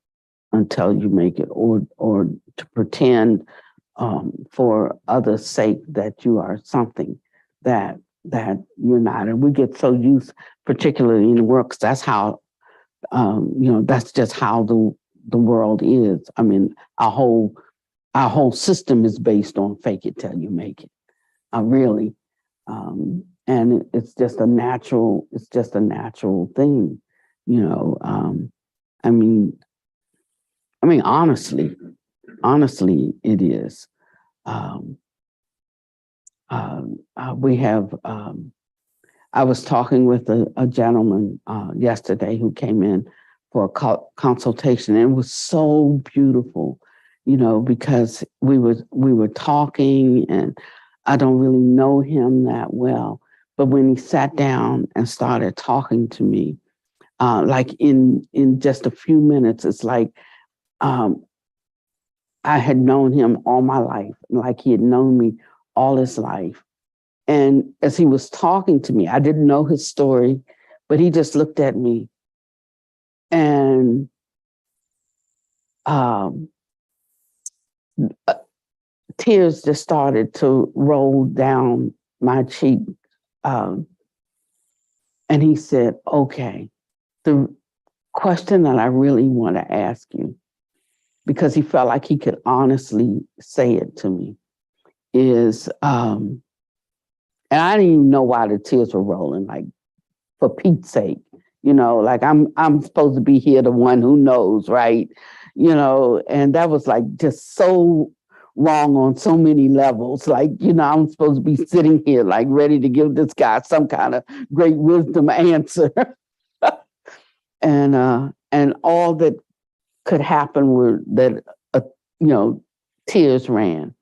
until you make it, or to pretend for others' sake that you are something that you're not. And we get so used, particularly in the work, 'cause that's how that's just how the world is. I mean, our whole system is based on fake it till you make it. Really. And it's just a natural thing, I mean, honestly, it is. We have, I was talking with a gentleman yesterday who came in for a consultation, and it was so beautiful, because we were talking, and I don't really know him that well, but when he sat down and started talking to me, like in just a few minutes, it's like I had known him all my life, like he had known me all his life. And as he was talking to me, I didn't know his story, but he just looked at me, and tears just started to roll down my cheek. And he said, okay, the question that I really want to ask you, because he felt like he could honestly say it to me, is, and I didn't even know why the tears were rolling, like, for Pete's sake, like I'm supposed to be here, the one who knows, right? And that was like just so wrong on so many levels. Like, I'm supposed to be sitting here like ready to give this guy some kind of great wisdom answer. And all that could happen were that, tears ran.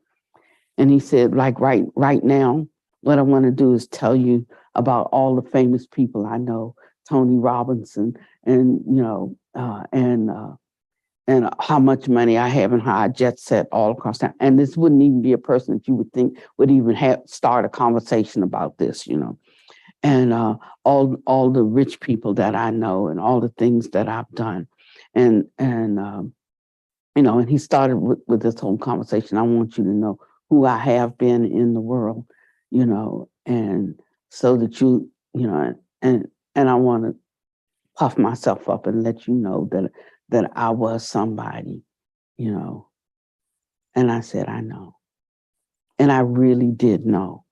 And he said, like, right now, what I want to do is tell you about all the famous people I know, Tony Robinson, and, and how much money I have and how I jet set all across town. And this wouldn't even be a person that you would think would even start a conversation about this, and all the rich people that I know and all the things that I've done. And he started with this whole conversation. I want you to know who I have been in the world, and so that and I want to puff myself up and let you know that I was somebody, And I said, I know. And I really did know.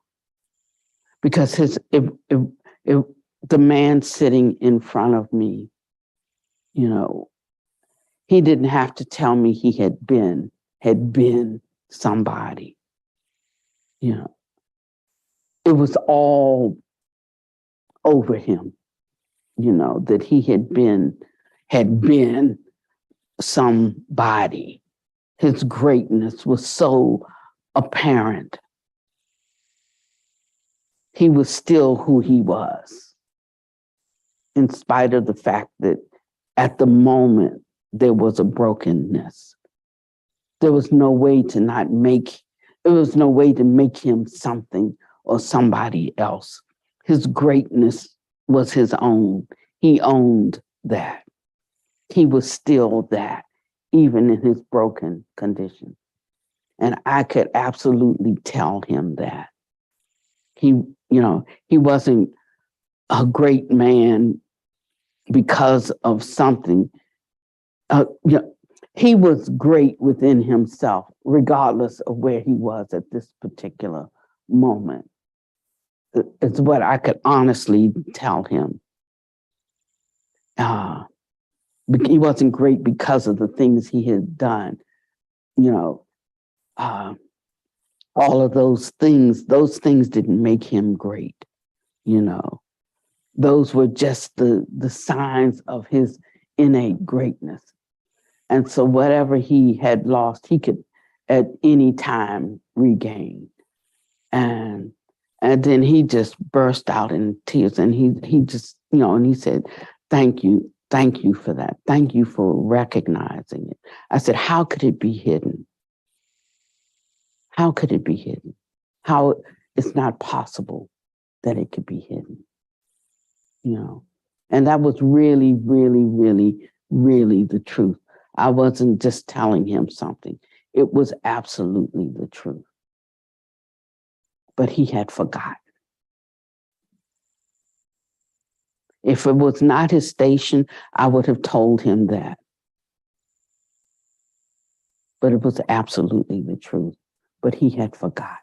Because if the man sitting in front of me, he didn't have to tell me he had been somebody. It was all over him, that he had been somebody. His greatness was so apparent. He was still who he was, in spite of the fact that at the moment there was a brokenness. There was no way to make him something or somebody else. His greatness was his own. He owned that. He was still that, even in his broken condition. And I could absolutely tell him that. He wasn't a great man because of something. He was great within himself, regardless of where he was at this particular moment. It's what I could honestly tell him. He wasn't great because of the things he had done. All of those things didn't make him great. Those were just the signs of his innate greatness. And so whatever he had lost, he could at any time regain. And then he just burst out in tears, and he just, and he said, thank you for that. Thank you for recognizing it. I said, how could it be hidden? How could it be hidden? How it's not possible that it could be hidden, And that was really, really, really, really the truth. I wasn't just telling him something. It was absolutely the truth. But he had forgotten. If it was not his station, I would have told him that. But it was absolutely the truth. But he had forgotten.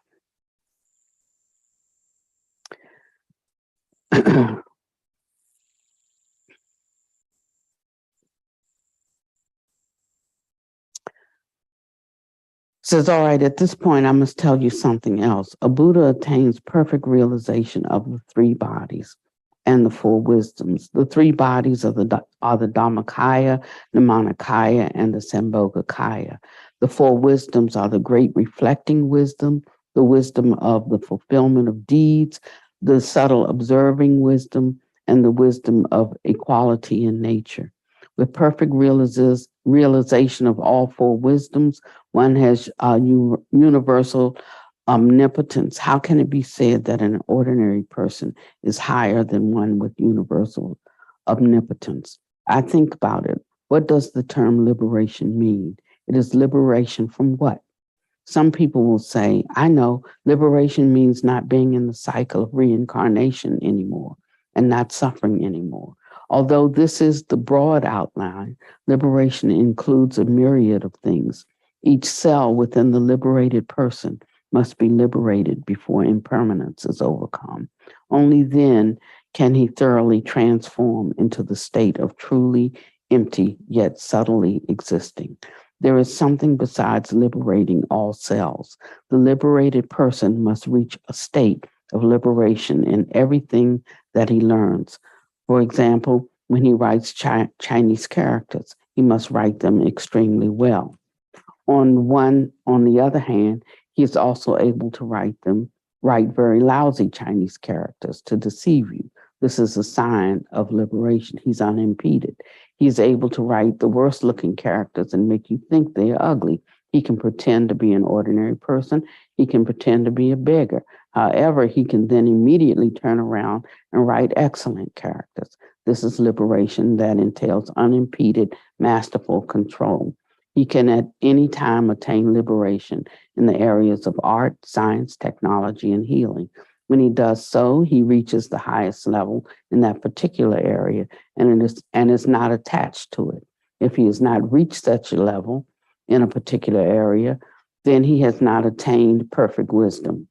Says, all right, at this point, I must tell you something else. A Buddha attains perfect realization of the three bodies and the four wisdoms. The three bodies are the Dharmakaya, the Manakaya, and the Sambhogakaya. The four wisdoms are the great reflecting wisdom, the wisdom of the fulfillment of deeds, the subtle observing wisdom, and the wisdom of equality in nature. With perfect realization of all four wisdoms, one has universal omnipotence. How can it be said that an ordinary person is higher than one with universal omnipotence? I think about it. What does the term liberation mean? It is liberation from what? Some people will say, I know liberation means not being in the cycle of reincarnation anymore and not suffering anymore. Although this is the broad outline, liberation includes a myriad of things. Each cell within the liberated person must be liberated before impermanence is overcome. Only then can he thoroughly transform into the state of truly empty yet subtly existing. There is something besides liberating all cells. The liberated person must reach a state of liberation in everything that he learns. For example, when he writes Chinese characters, he must write them extremely well. On the other hand, he is also able to write very lousy Chinese characters to deceive you. This is a sign of liberation. He's unimpeded. He's able to write the worst looking characters and make you think they're ugly. He can pretend to be an ordinary person. He can pretend to be a beggar. However, he can then immediately turn around and write excellent characters. This is liberation that entails unimpeded, masterful control. He can at any time attain liberation in the areas of art, science, technology, and healing. When he does so, he reaches the highest level in that particular area and is not attached to it. If he has not reached such a level in a particular area, then he has not attained perfect wisdom.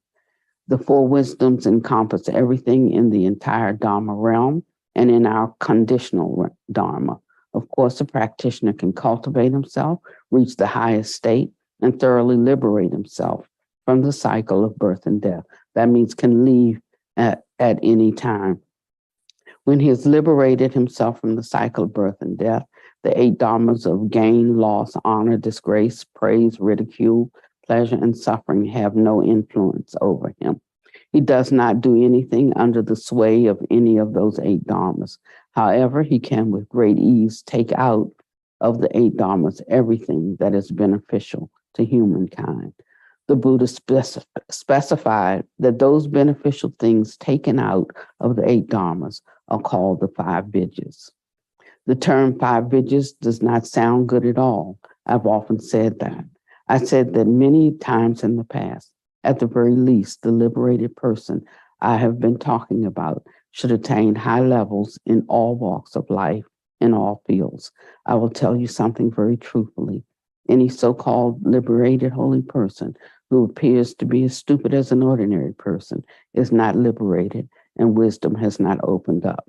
The four wisdoms encompass everything in the entire Dharma realm and in our conditional Dharma. Of course, a practitioner can cultivate himself, reach the highest state, and thoroughly liberate himself from the cycle of birth and death. That means can leave at any time. When he has liberated himself from the cycle of birth and death, the 8 dharmas of gain, loss, honor, disgrace, praise, ridicule, pleasure, and suffering have no influence over him. He does not do anything under the sway of any of those 8 dharmas. However, he can with great ease take out of the 8 dharmas everything that is beneficial to humankind. The Buddha specified that those beneficial things taken out of the 8 dharmas are called the 5 vidyas. The term 5 vidyas does not sound good at all. I've often said that. I said that many times in the past. At the very least, the liberated person I have been talking about should attain high levels in all walks of life, in all fields. I will tell you something very truthfully. Any so-called liberated holy person who appears to be as stupid as an ordinary person is not liberated, and wisdom has not opened up.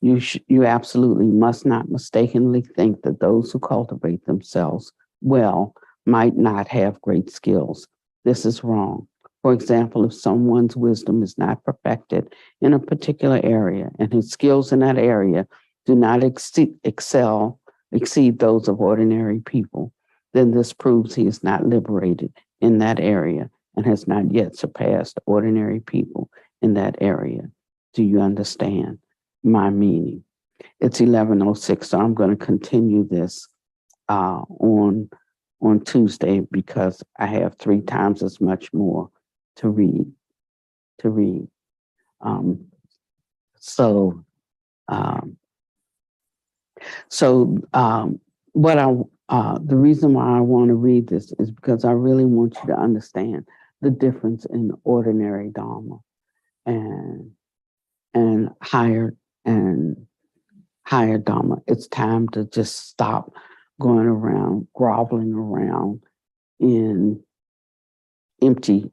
You absolutely must not mistakenly think that those who cultivate themselves well might not have great skills. This is wrong. For example, if someone's wisdom is not perfected in a particular area and his skills in that area do not exceed those of ordinary people, then this proves he is not liberated in that area and has not yet surpassed ordinary people in that area. Do you understand my meaning? It's 11:06, so I'm going to continue this on Tuesday because I have 3 times as much more to read. The reason why I want to read this is because I really want you to understand the difference in ordinary Dharma and higher Dharma. It's time to just stop going around, groveling around in empty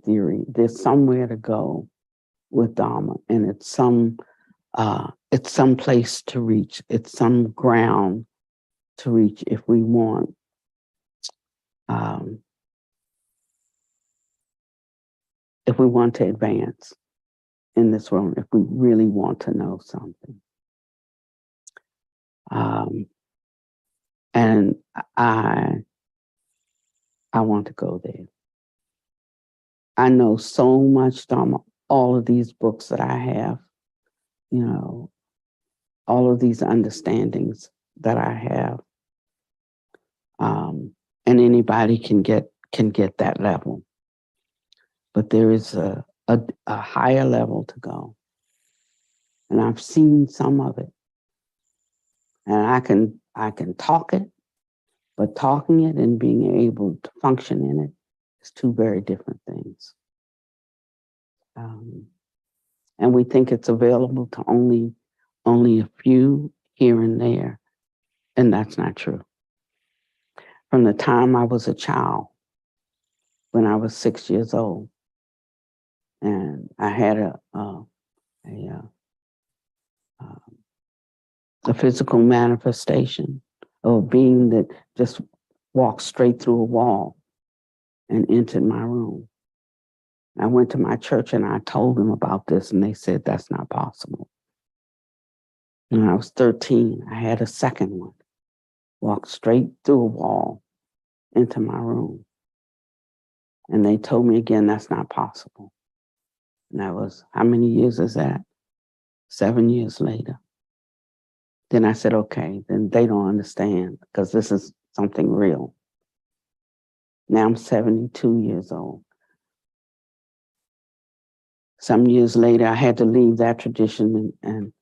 theory. There's somewhere to go with Dharma, and it's some place to reach. It's some ground to reach if we want to advance in this world, if we really want to know something. And I want to go there. I know so much Dharma, all of these books that I have, all of these understandings that I have. And anybody can get that level. But there is a higher level to go. And I've seen some of it. And I can talk it, but talking it and being able to function in it is 2 very different things. And we think it's available to only a few here and there, and that's not true. From the time I was a child, when I was 6 years old, and I had a physical manifestation of a being that just walked straight through a wall and entered my room. I went to my church and I told them about this, and they said that's not possible. When I was 13, I had a second one, walked straight through a wall into my room. And they told me again, that's not possible. And that was, how many years is that? 7 years later. Then I said, okay, then they don't understand because this is something real. Now I'm 72 years old. Some years later, I had to leave that tradition and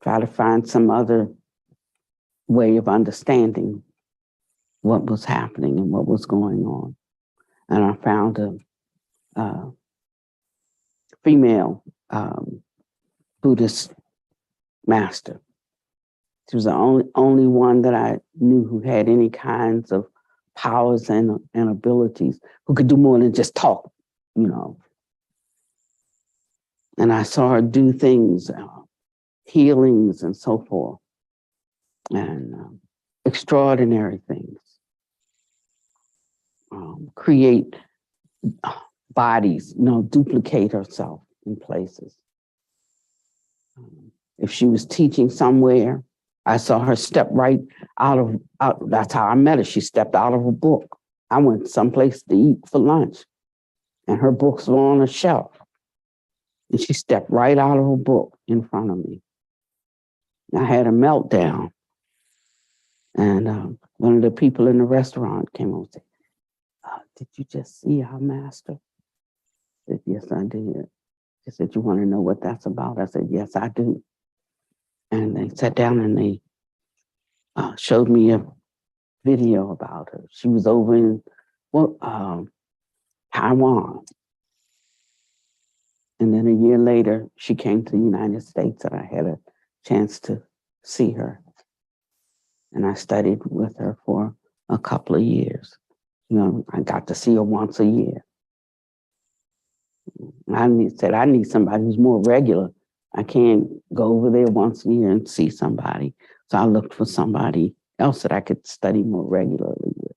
try to find some other way of understanding what was happening and what was going on. And I found a female Buddhist master. She was the only one that I knew who had any kinds of powers and abilities, who could do more than just talk, you know. And I saw her do things, healings and so forth, and extraordinary things. Create bodies, you know, duplicate herself in places. If she was teaching somewhere, I saw her step right out. That's how I met her. She stepped out of a book. I went someplace to eat for lunch, and her books were on a shelf. And she stepped right out of a book in front of me. I had a meltdown. And one of the people in the restaurant came over and said, did you just see our master? I said, yes, I did. She said, you want to know what that's about? I said, yes, I do. And they sat down and they showed me a video about her. She was over in Taiwan. And then a year later, she came to the United States and I had a chance to see her. And I studied with her for a couple of years. You know, I got to see her once a year. I need somebody who's more regular. I can't go over there once a year and see somebody. So I looked for somebody else that I could study more regularly with.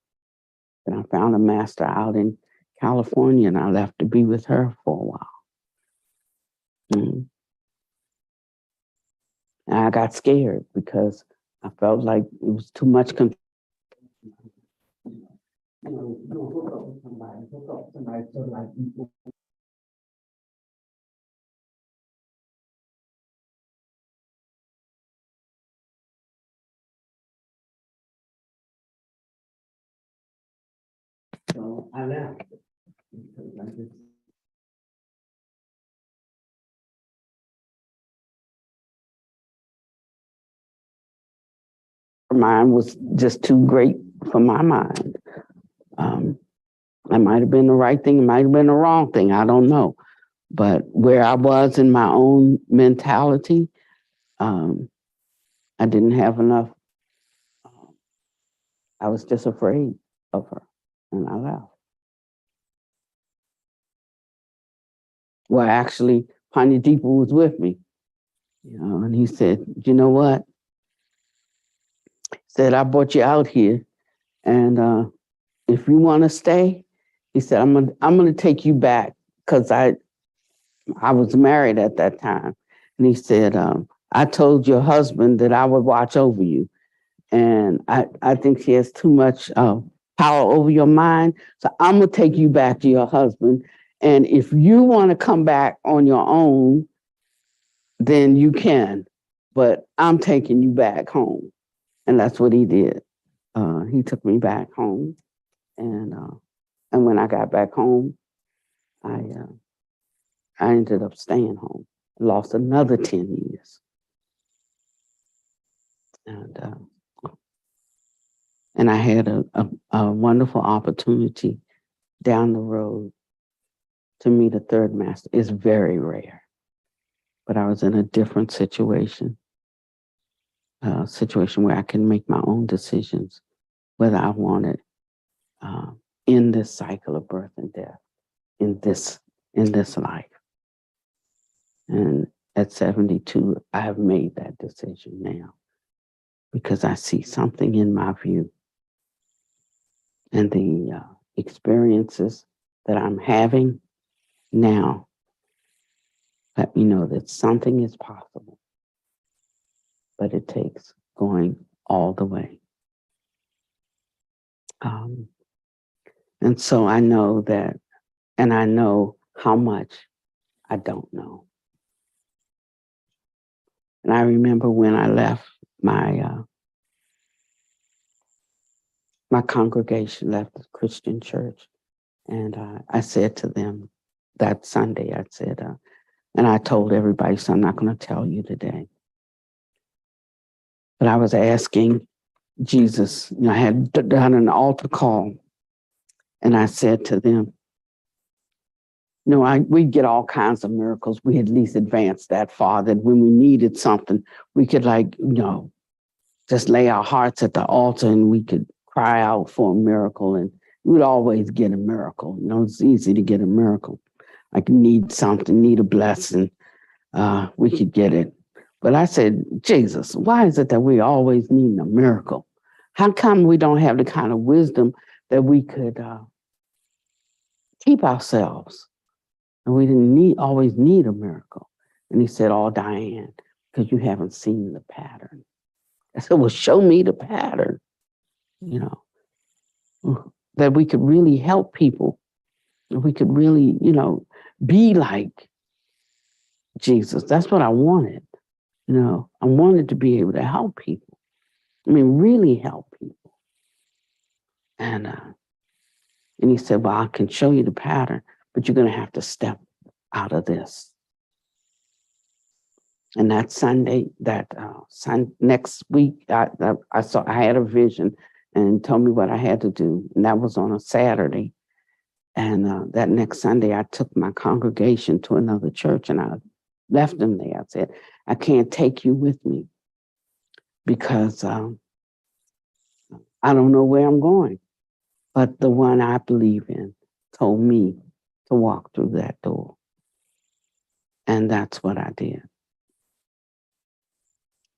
And I found a master out in California, and I left to be with her for a while. And I got scared because I felt like it was too much control. Hook up with somebody, so like people. So I left. Her mind was just too great for my mind. It might have been the right thing, it might have been the wrong thing, I don't know. But where I was in my own mentality, I didn't have enough. I was just afraid of her, and I left. Well, actually, Pondideepa was with me, you know, and he said, you know what? He said, I brought you out here, and if you want to stay, he said, I'm gonna take you back, because I was married at that time. And he said, I told your husband that I would watch over you. And I think she has too much power over your mind. So I'm going to take you back to your husband. And if you want to come back on your own, then you can. But I'm taking you back home. And that's what he did. He took me back home. And when I got back home, I ended up staying home. Lost another 10 years. And I had a wonderful opportunity down the road to meet a third master. It's very rare, but I was in a different situation, a situation where I can make my own decisions, whether I wanted in this cycle of birth and death, in this life. And at 72, I have made that decision now because I see something in my view. and the experiences that I'm having now let me know that something is possible, but it takes going all the way. And so I know that, and I know how much I don't know. And I remember when I left my my congregation, left the Christian church, and I said to them that Sunday, I said, and I told everybody, so I'm not going to tell you today. But I was asking Jesus, I had done an altar call, and I said to them, we get all kinds of miracles. We at least advanced that far that when we needed something, we could just lay our hearts at the altar and we could cry out for a miracle, and we'd always get a miracle. It's easy to get a miracle. Like need something, need a blessing, we could get it. But I said, Jesus, why is it that we always need a miracle? How come we don't have the kind of wisdom that we could keep ourselves? And we didn't always need a miracle. And he said, oh, Diane, because you haven't seen the pattern. I said, well, show me the pattern, that we could really help people. We could really, be like Jesus. That's what I wanted. I wanted to be able to help people. I mean, really help people. And he said, well, I can show you the pattern, but you're going to have to step out of this. And that Sunday, next week, I had a vision and told me what I had to do. And that was on a Saturday. And that next Sunday, I took my congregation to another church and I left them there. I said, I can't take you with me because I don't know where I'm going. But the one I believe in told me to walk through that door. And that's what I did.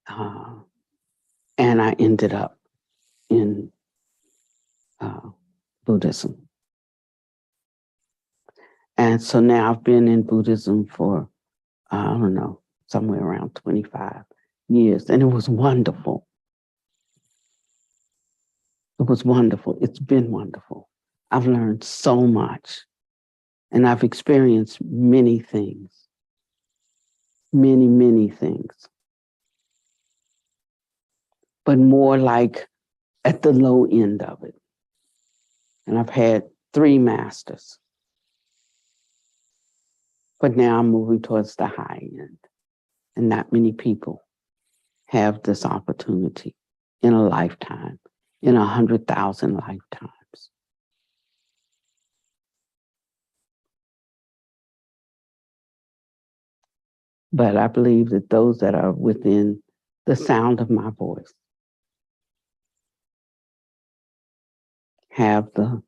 And I ended up in Buddhism. And so now I've been in Buddhism for, I don't know, somewhere around 25 years. And it was wonderful. It was wonderful. It's been wonderful. I've learned so much. And I've experienced many things. Many, many things. But more like at the low end of it. And I've had 3 masters. But now I'm moving towards the high end. And not many people have this opportunity in a lifetime, in 100,000 lifetimes. But I believe that those that are within the sound of my voice have the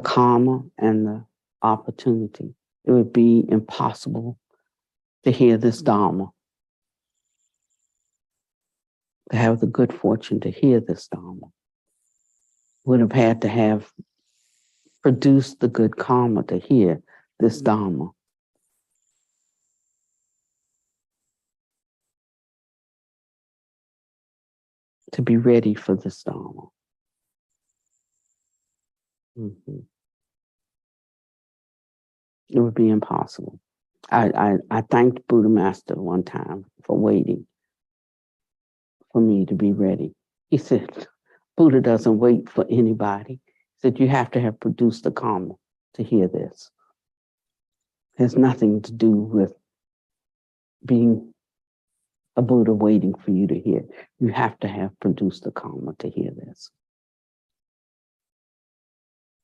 karma and the opportunity. It would be impossible to hear this Dharma, to have the good fortune to hear this Dharma. Would have had to have produced the good karma to hear this Dharma. To be ready for this Dharma. Mm-hmm. It would be impossible. I thanked Buddha Master one time for waiting for me to be ready. He said, Buddha doesn't wait for anybody. He said, you have to have produced the karma to hear this. It has nothing to do with being a Buddha waiting for you to hear. You have to have produced the karma to hear this.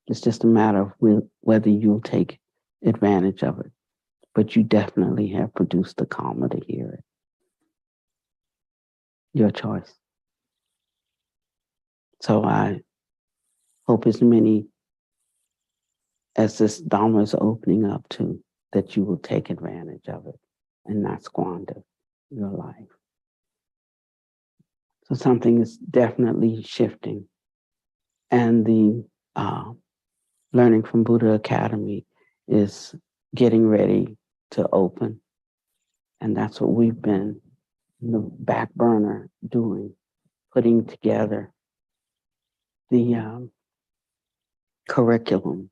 It's just a matter of whether you'll take advantage of it. But you definitely have produced the karma to hear it. Your choice. So I hope as many as this Dharma is opening up to, that you will take advantage of it and not squander your life. So something is definitely shifting. And the Learning from Buddha Academy is getting ready to open. And that's what we've been in the back burner doing, putting together the curriculum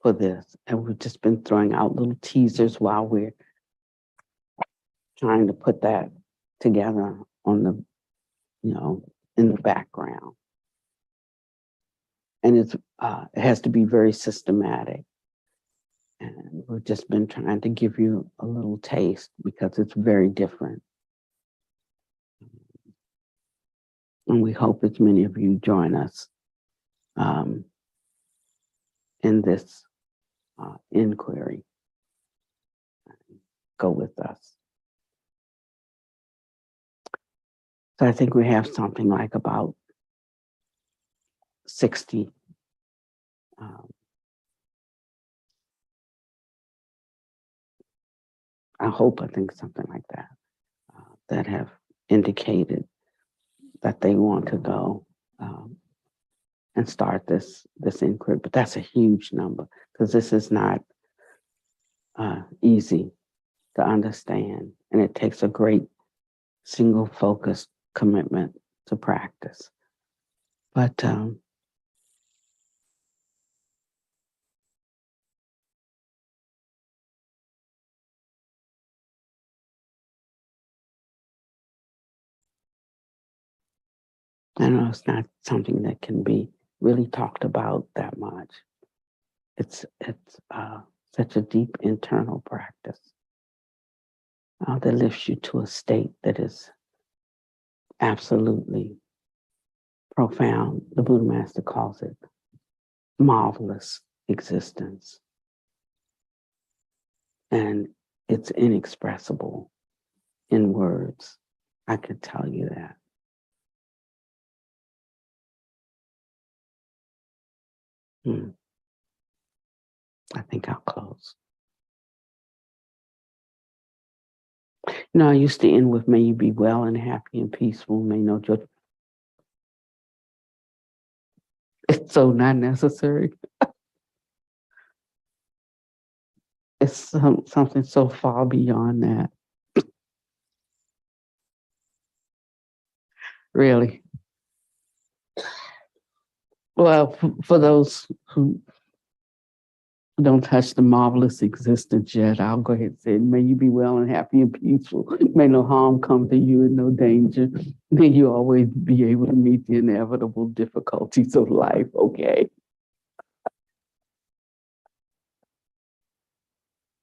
for this. And we've just been throwing out little teasers while we're trying to put that together on the, in the background. And it has to be very systematic. And we've just been trying to give you a little taste because it's very different. And we hope as many of you join us in this inquiry. Go with us. So I think we have something like about 60 I think something like that, that have indicated that they want to go and start this inquiry. But that's a huge number because this is not easy to understand. And it takes a great single focused commitment to practice. But I know it's not something that can be really talked about that much. It's such a deep internal practice that lifts you to a state that is absolutely profound. The Buddha Master calls it marvelous existence. And it's inexpressible in words. I could tell you that. I think I'll close. I used to end with, may you be well and happy and peaceful, may no judgment. It's so not necessary. It's something so far beyond that. Really. Well, for those who don't touch the marvelous existence yet, I'll go ahead and say, may you be well and happy and peaceful. May no harm come to you and no danger. May you always be able to meet the inevitable difficulties of life, okay?